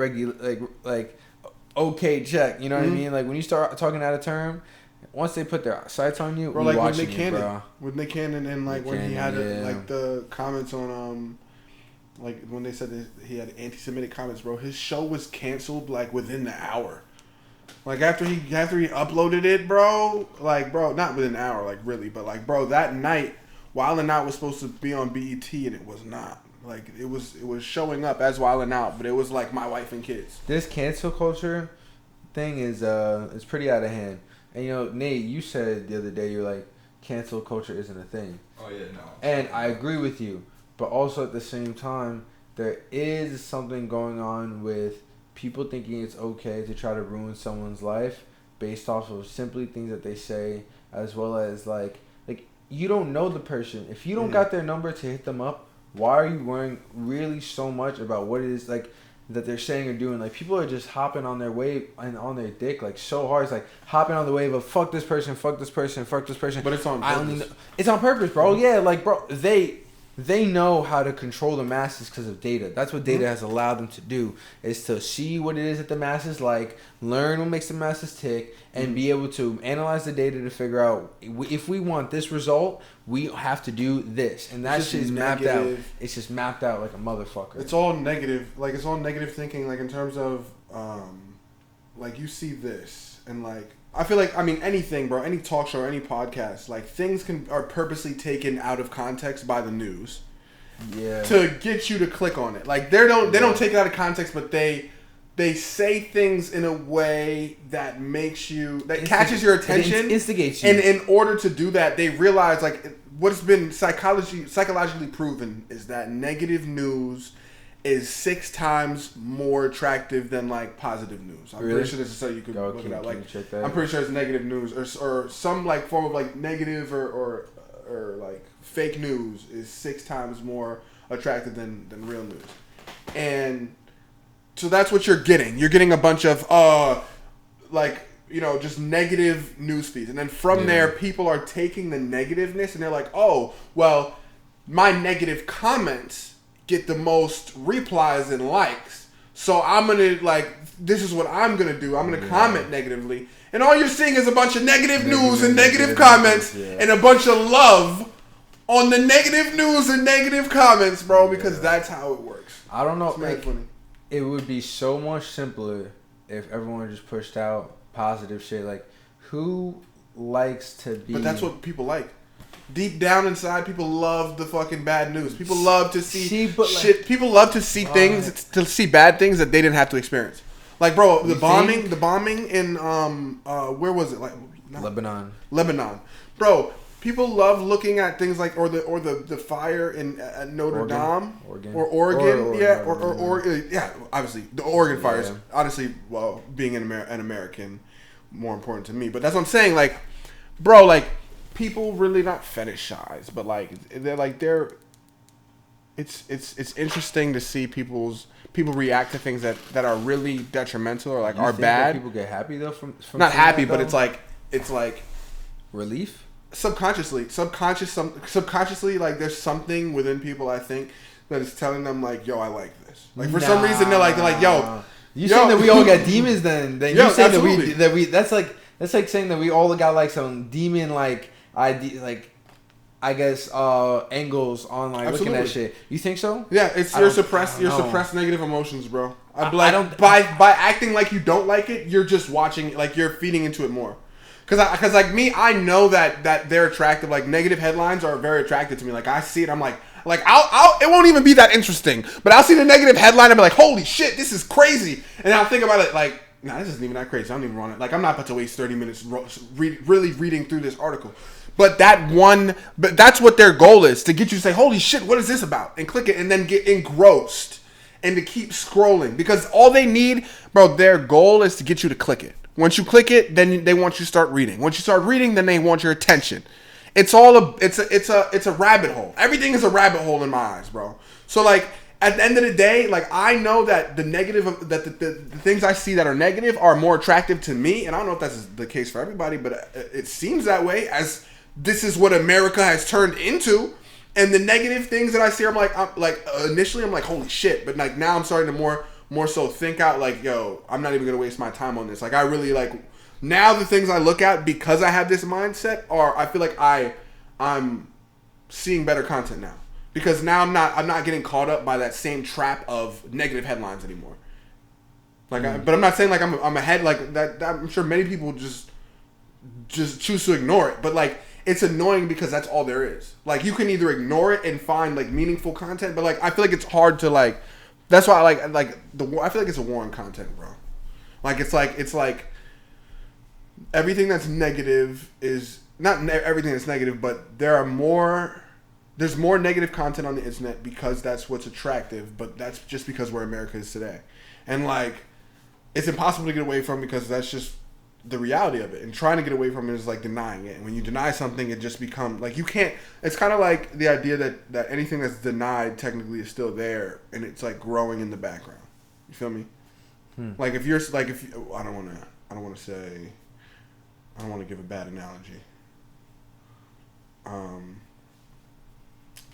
like okay check. You know what I mean? Like when you start talking out of term. Once they put their sights on you, bro, we like watching with Nick you, Cannon, bro. With Nick Cannon and like when he had like the comments on like when they said that he had anti-Semitic comments, bro. His show was canceled like within the hour. Like after he uploaded it, bro. Like bro, not within an hour, like really, but like bro, that night, Wild 'N Out was supposed to be on BET and it was not. Like it was showing up as Wild 'N Out, but it was like My Wife and Kids. This cancel culture thing is pretty out of hand. And you know, Nate, you said the other day you're like, cancel culture isn't a thing. Oh yeah, no. And I agree with you, but also at the same time, there is something going on with people thinking it's okay to try to ruin someone's life based off of simply things that they say, as well as like you don't know the person. If you don't got their number to hit them up, why are you worrying really so much about what it is like that they're saying or doing? Like people are just hopping on their wave and on their dick like so hard. It's like hopping on the wave of fuck this person, fuck this person, fuck this person. But it's on purpose. It's on purpose, bro. Yeah, like bro, they know how to control the masses because of data. That's what data has allowed them to do, is to see what it is that the masses like, learn what makes the masses tick, and be able to analyze the data to figure out if we want this result, we have to do this. And that shit is mapped out. It's just mapped out like a motherfucker. It's all negative. Like it's all negative thinking. Like in terms of, like you see this and like. I feel like, I mean, anything, bro, any talk show or any podcast, like, things are purposely taken out of context by the news. Yeah. To get you to click on it. Like, they don't take it out of context, but they they say things in a way that makes you, that catches your attention, it instigates you. And in order to do that, they realize like what's been psychologically proven is that negative news is 6 times more attractive than like positive news. I'm pretty sure this is so you could look it up. Like I'm pretty sure it's negative news or some like form of like negative or like fake news is 6 times more attractive than real news. And so that's what you're getting. You're getting a bunch of like, you know, just negative news feeds. And then from there, people are taking the negativeness and they're like, oh, well, my negative comments get the most replies and likes. So I'm going to, like, this is what I'm going to do. I'm going to comment negatively. And all you're seeing is a bunch of negative news and negative comments and a bunch of love on the negative news and negative comments, bro, because that's how it works. I don't know. It's like, funny. It would be so much simpler if everyone just pushed out positive shit. Like, who likes to be... But that's what people like. Deep down inside, people love the fucking bad news. People love to see shit. Like, people love to see things, to see bad things that they didn't have to experience. Like, bro, the bombing in where was it? Like Lebanon, bro. People love looking at things like or the fire in at Notre Dame or Oregon, obviously the Oregon fires. Honestly, well, being an American, more important to me. But that's what I'm saying. Like, bro, like people really not fetishize, but like they're. It's interesting to see people react to things that are really detrimental or like are bad. People get happy though from not happy, but it's like relief. Subconsciously, like there's something within people I think that is telling them like, yo, I like this. Like for some reason they're like, yo. You saying that we all got demons? Then you saying that we that's like saying that we all got like some demon like idea like. I guess angles on like looking at shit. You think so? Yeah, it's your suppressed negative emotions, bro. By acting like you don't like it, you're just watching, like you're feeding into it more. Cause like me, I know that they're attractive. Like negative headlines are very attractive to me. Like I see it, I'm like I'll it won't even be that interesting, but I'll see the negative headline and be like, holy shit, this is crazy, and I'll think about it like, nah, this isn't even that crazy. I don't even want it. Like I'm not about to waste 30 minutes really reading through this article. But that's what their goal is, to get you to say, holy shit, what is this about? And click it and then get engrossed and to keep scrolling. Because all they need, bro, their goal is to get you to click it. Once you click it, then they want you to start reading. Once you start reading, then they want your attention. It's a rabbit hole. Everything is a rabbit hole in my eyes, bro. So like at the end of the day, like I know that the negative, that the things I see that are negative are more attractive to me. And I don't know if that's the case for everybody, but it seems that way, as this is what America has turned into. And the negative things that I see, I'm like initially I'm like, holy shit. But like now I'm starting to more so think out like, yo, I'm not even going to waste my time on this. Like I really like, now the things I look at because I have this mindset are, I feel like I'm seeing better content now. Because now I'm not getting caught up by that same trap of negative headlines anymore. Like, but I'm not saying like I'm ahead like that. I'm sure many people just choose to ignore it. But like, it's annoying because that's all there is. Like you can either ignore it and find like meaningful content, but like I feel like it's hard to like. That's why I I feel like it's a war on content, bro. Like it's like everything that's negative is not everything that's negative, but there's more negative content on the internet because that's what's attractive. But that's just because where America is today, and like it's impossible to get away from because that's just the reality of it. And trying to get away from it is like denying it. And when you deny something, it just becomes like you can't. It's kind of like the idea that anything that's denied technically is still there, and it's like growing in the background. You feel me? Like if you're like I don't want to give a bad analogy.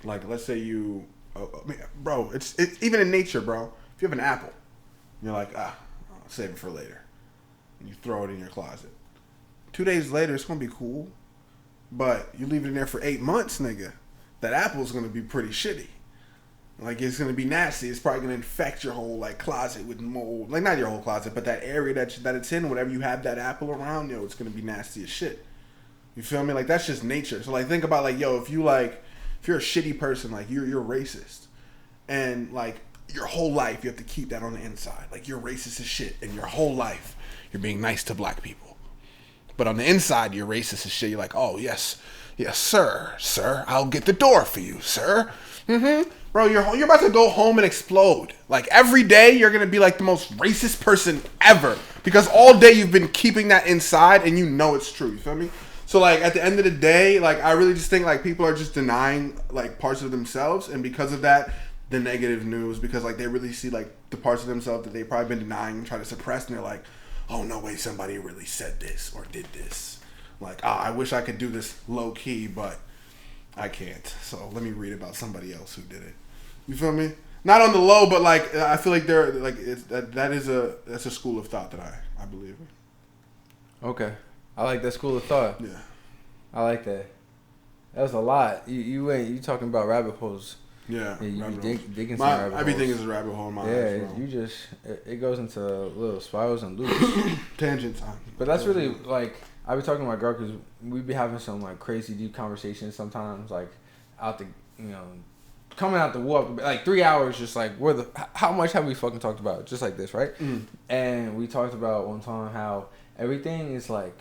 Like let's say bro, it's even in nature, bro. If you have an apple, you're like I'll save it for later. And you throw it in your closet. 2 days later, it's gonna be cool, but you leave it in there for 8 months, nigga. That apple's gonna be pretty shitty. Like it's gonna be nasty. It's probably gonna infect your whole like closet with mold. Like not your whole closet, but that area that it's in. Whatever you have that apple around, yo, it's gonna be nasty as shit. You feel me? Like that's just nature. So like think about like, yo, if you're a shitty person, like you're racist, and like your whole life you have to keep that on the inside. Like you're racist as shit, and your whole life you're being nice to black people. But on the inside you're racist as shit. You're like, oh yes, sir, I'll get the door for you, sir. Bro, you're about to go home and explode. Like every day you're gonna be like the most racist person ever because all day you've been keeping that inside and you know it's true. You feel me? So like at the end of the day, like I really just think like people are just denying like parts of themselves, and because of that, the negative news, because like they really see like the parts of themselves that they've probably been denying and try to suppress, and they're like, oh no way, somebody really said this or did this. Like, I wish I could do this low key, but I can't. So let me read about somebody else who did it. You feel me? Not on the low, but like I feel like they're like that's a school of thought that I believe in. Okay, I like that school of thought. Yeah, I like that. That was a lot. You talking about rabbit holes. Yeah, you digging some rabbit holes. Everything is a rabbit hole in my eyes, bro. You just it goes into little spirals and loops. Tangents. But that's really like I be talking to my girl because we be having some like crazy deep conversations sometimes, like out the coming out the whoop like 3 hours, just like how much have we fucking talked about just like this, right? And we talked about one time how everything is like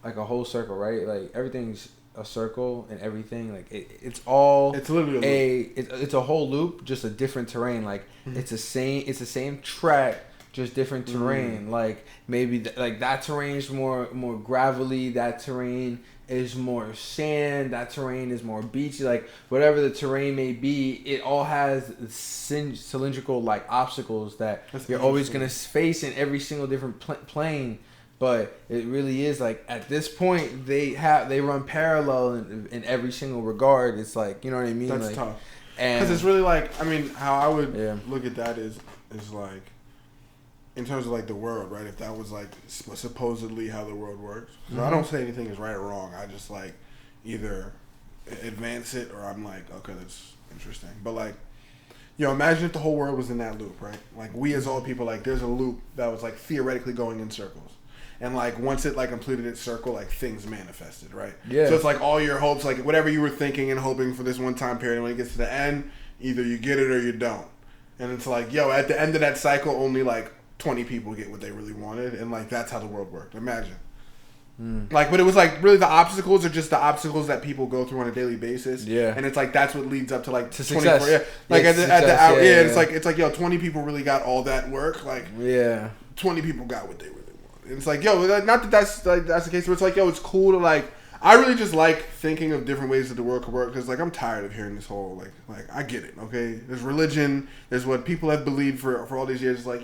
a whole circle, right? Like everything's a circle and everything, like it's literally it's a whole loop, just a different terrain. Like it's the same track, just different terrain. Like maybe like that terrain is more gravelly, that terrain is more sand, that terrain is more beachy. Like whatever the terrain may be, it all has cylindrical like obstacles that you're always gonna face in every single different plane. But it really is like at this point they run parallel in every single regard. It's like, you know what I mean? That's like, tough. Because it's really like, I mean, how I would look at that is like in terms of like the world, right? If that was like supposedly how the world works. So I don't say anything is right or wrong. I just like either advance it or I'm like, okay, that's interesting. But like, imagine if the whole world was in that loop, right? Like we as all people, like there's a loop that was like theoretically going in circles. And like once it like completed its circle, like things manifested, right? Yeah. So it's like all your hopes, like whatever you were thinking and hoping for this one time period, when it gets to the end, either you get it or you don't. And it's like, at the end of that cycle, only like 20 people get what they really wanted, and like that's how the world worked. Imagine. Like, but it was like really the obstacles are just the obstacles that people go through on a daily basis. Yeah. And it's like that's what leads up to like 24. Success. Yeah. Like at the hour, it's like 20 people really got all that work. Like 20 people got what they really wanted. And it's like, not that that's the case, but it's like, it's cool to like. I really just like thinking of different ways that the world could work because like I'm tired of hearing this whole like I get it. Okay, there's religion, there's what people have believed for all these years. It's like,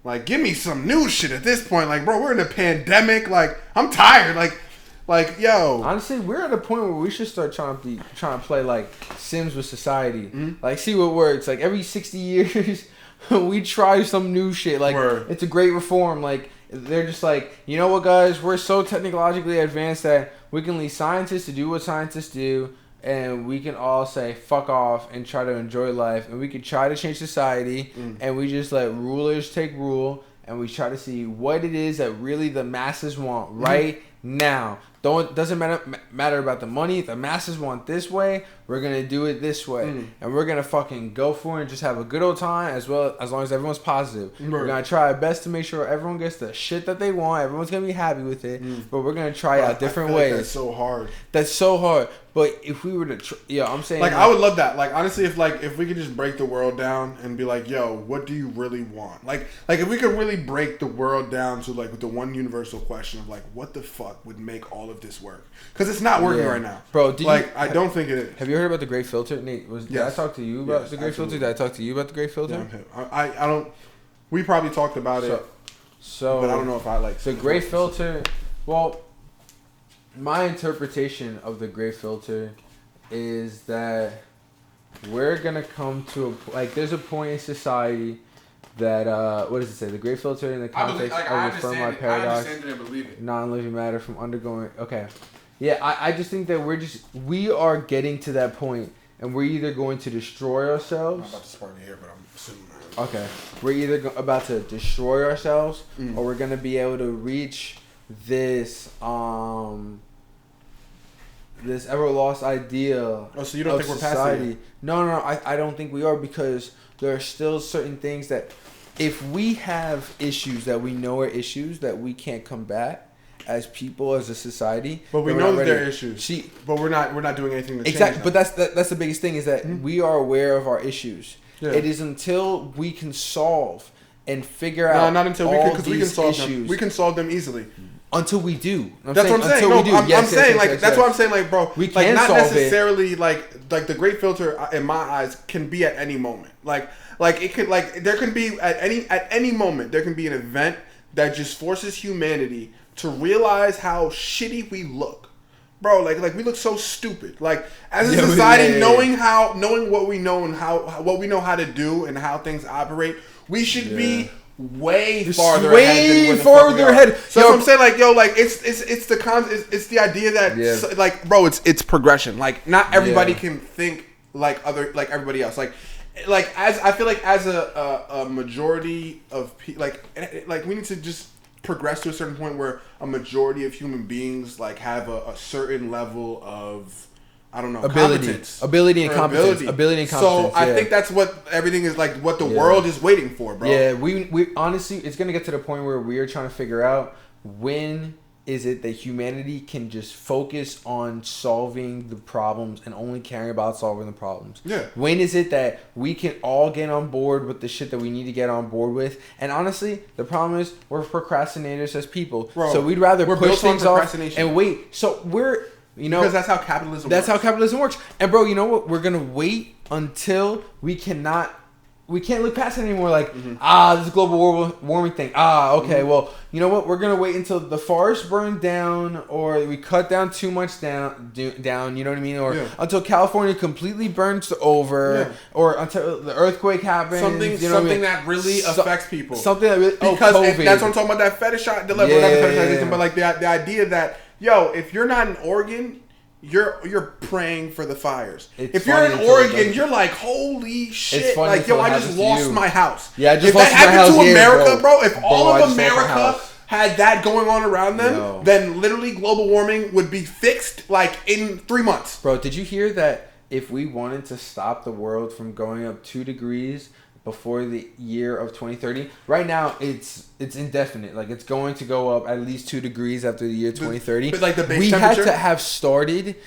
like give me some new shit at this point. Like, bro, we're in a pandemic. Like, I'm tired. Like, honestly, we're at a point where we should start trying to play like Sims with society. Like, see what works. Like every 60 years, we try some new shit. Like, it's a great reform. Like. They're just like, you know what, guys? We're so technologically advanced that we can leave scientists to do what scientists do, and we can all say fuck off and try to enjoy life, and we can try to change society, and we just let rulers take rule, and we try to see what it is that really the masses want right now. Doesn't matter about the money. If the masses want this way, we're gonna do it this way, and we're gonna fucking go for it and just have a good old time as long as everyone's positive. We're gonna try our best to make sure everyone gets the shit that they want. Everyone's gonna be happy with it, but we're gonna try out different ways. That's so hard. That's so hard. But if we were to, I'm saying, like I would love that. Like honestly, if we could just break the world down and be like, what do you really want? Like if we could really break the world down to like the one universal question of like, what the fuck would make all of this work? Because it's not working right now, bro. I don't think it is. Have you heard about the Great Filter, Nate? Did I talk to you about the Great Filter? Did I talk to you about the Great Filter? Yeah, I don't. We probably talked about it. So, but I don't know if I like the Great Filter. Well, my interpretation of the Great Filter is that we're gonna come to there's a point in society that what does it say? The Great Filter in the context of the Fermat paradox, non-living matter from undergoing. Okay, yeah, I just think that we are getting to that point, and we're either going to destroy ourselves. I'm about to spark it here, but I'm assuming. Okay, we're either about to destroy ourselves, or we're gonna be able to reach this this ever lost idea. Oh, so you don't think we're past society. it yet? No, I don't think we are, because there are still certain things that, if we have issues that we know are issues that we can't combat as people, as a society, but we then know we're that not there are ready. issues. But we're not doing anything to change Exactly. them. But that's the biggest thing, is that we are aware of our issues. Yeah. It is until we can solve and figure out. No, not until we can, all because we can these solve issues. them. We can solve them easily. Until we do. That's what I'm saying. Until No, we do. I'm saying that's what I'm saying. Like, bro, We like can not solve necessarily like the great filter in my eyes can be at any moment. Like it could, like, there can be at any moment there can be an event that just forces humanity to realize how shitty we look. Bro, like we look so stupid. Like, as a society, knowing what we know and what we know how to do and how things operate, we should be way farther ahead. So that's what I'm saying. Like, yo, like it's the idea that like, bro, it's progression. Like, not everybody can think like everybody else. Like as I feel like as a majority of people, like we need to just progress to a certain point where a majority of human beings like have a certain level of, I don't know, ability and competence. So I think that's what everything is, like, what the world is waiting for, bro. Yeah, we honestly, it's gonna get to the point where we are trying to figure out, when is it that humanity can just focus on solving the problems and only caring about solving the problems? Yeah. When is it that we can all get on board with the shit that we need to get on board with? And honestly, the problem is we're procrastinators as people. Bro, so we'd rather push things off and wait. So we're, because that's how capitalism works. That's how capitalism works. And bro, you know what? We're going to wait until we can't look past it anymore. Like, this global warming thing. Okay, well, you know what? We're going to wait until the forest burned down, or we cut down too much down, you know what I mean? Or until California completely burns over, or until the earthquake happens. Something that really affects people. Something that really, because that's what I'm talking about, that fetishization, but like the idea that, yo, if you're not an organ, you're praying for the fires. If you're in Oregon, you're like, holy shit! Like, yo, I just lost my house. Yeah, I just if lost that happened to America, bro, if all of America had that going on around them, then literally global warming would be fixed like in 3 months. Bro, did you hear that if we wanted to stop the world from going up 2 degrees before the year of 2030, right now it's indefinite. Like, it's going to go up at least 2 degrees after the year 2030. But like the base we temperature? had to have started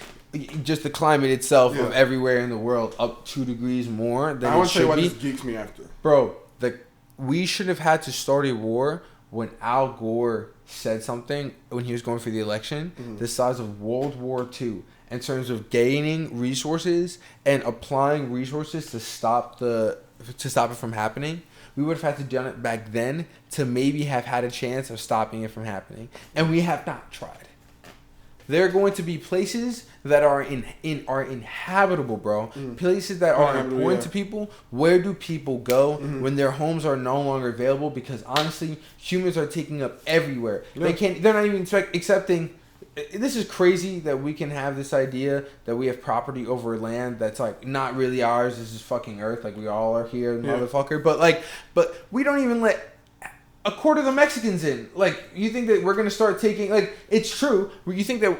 just the climate itself of everywhere in the world up 2 degrees more than I want to tell you why be. this geeks me after. Bro, we should have had to start a war when Al Gore said something when he was going for the election, the size of World War II, in terms of gaining resources and applying resources to stop it from happening. We would have had to done it back then to maybe have had a chance of stopping it from happening, and we have not tried. There are going to be places that are inhabitable, bro. Places that are important to people. Where do people go when their homes are no longer available? Because honestly, humans are taking up everywhere. Yeah. They're not even accepting. This is crazy that we can have this idea that we have property over land that's like not really ours. This is fucking Earth. Like, we all are here, motherfucker. But we don't even let a quarter of the Mexicans in. Like, you think that we're gonna start taking, like, it's true. You think that,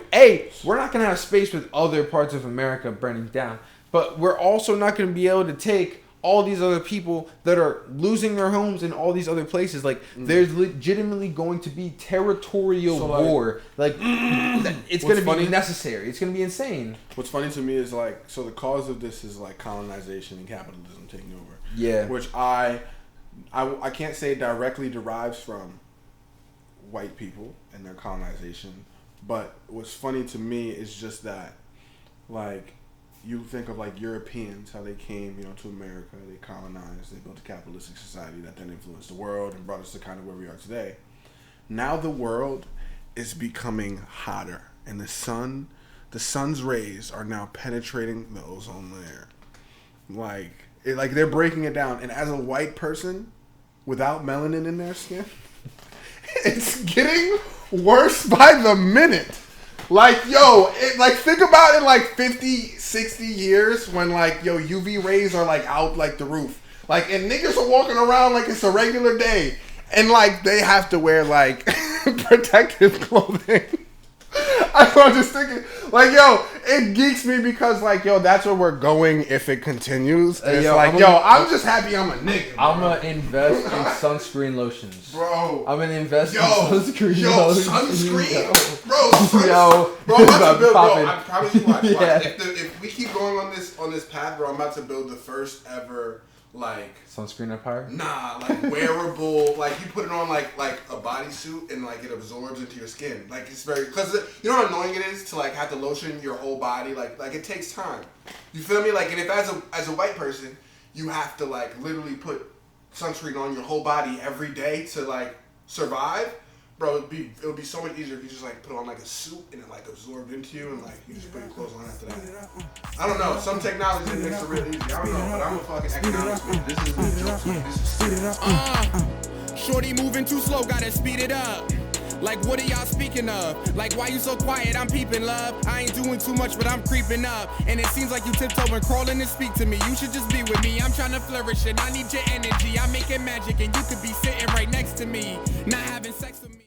we're not gonna have space with other parts of America burning down, but we're also not gonna be able to take all these other people that are losing their homes in all these other places. Like, there's legitimately going to be territorial war. Like, it's going to be necessary. It's going to be insane. What's funny to me is, like, so the cause of this is, like, colonization and capitalism taking over. Yeah. Which I can't say directly derives from white people and their colonization. But what's funny to me is just that, like, you think of, like, Europeans, how they came, to America, they colonized, they built a capitalistic society that then influenced the world and brought us to kind of where we are today. Now the world is becoming hotter, and the sun's rays are now penetrating the ozone layer. Like they're breaking it down. And as a white person without melanin in their skin, it's getting worse by the minute. Like, yo, think about it, like 50, 60 years when, like, yo, UV rays are, like, out, like, the roof. Like, and niggas are walking around like it's a regular day. And, like, they have to wear, like, protective clothing. I'm just thinking, Like, yo, it geeks me because, like, yo, that's where we're going if it continues. And it's yo, like, I'm just happy I'm a nigga. I'm gonna invest in sunscreen lotions. Bro. I'm gonna invest in sunscreen lotions. Sunscreen? Bro, Bro, I'm about to build, bro, I promise you, watch. Yeah. If we keep going on this path, bro, I'm about to build the first ever, like, Sunscreen empire? nah, like, wearable, like, you put it on, like a bodysuit and, like, it absorbs into your skin. Like, it's very, because you know how annoying it is to, like, have to lotion your whole body? Like, it takes time. You feel me? Like, and if as a white person, you have to, like, literally put sunscreen on your whole body every day to, like, survive, bro, it would be so much easier if you just, like, put on, like, a suit and it, like, absorbed into you and, like, you just put your clothes on after that. I don't know. Some technology that makes it real easy. I don't know, but I'm a fucking economics man. This is no joke. This is Shorty moving too slow, gotta speed it up. Like, what are y'all speaking of? Like, why you so quiet? I'm peeping, love. I ain't doing too much, but I'm creeping up. And it seems like you tiptoeing, crawling to speak to me. You should just be with me. I'm trying to flourish and I need your energy. I'm making magic and you could be sitting right next to me. Not having sex with me.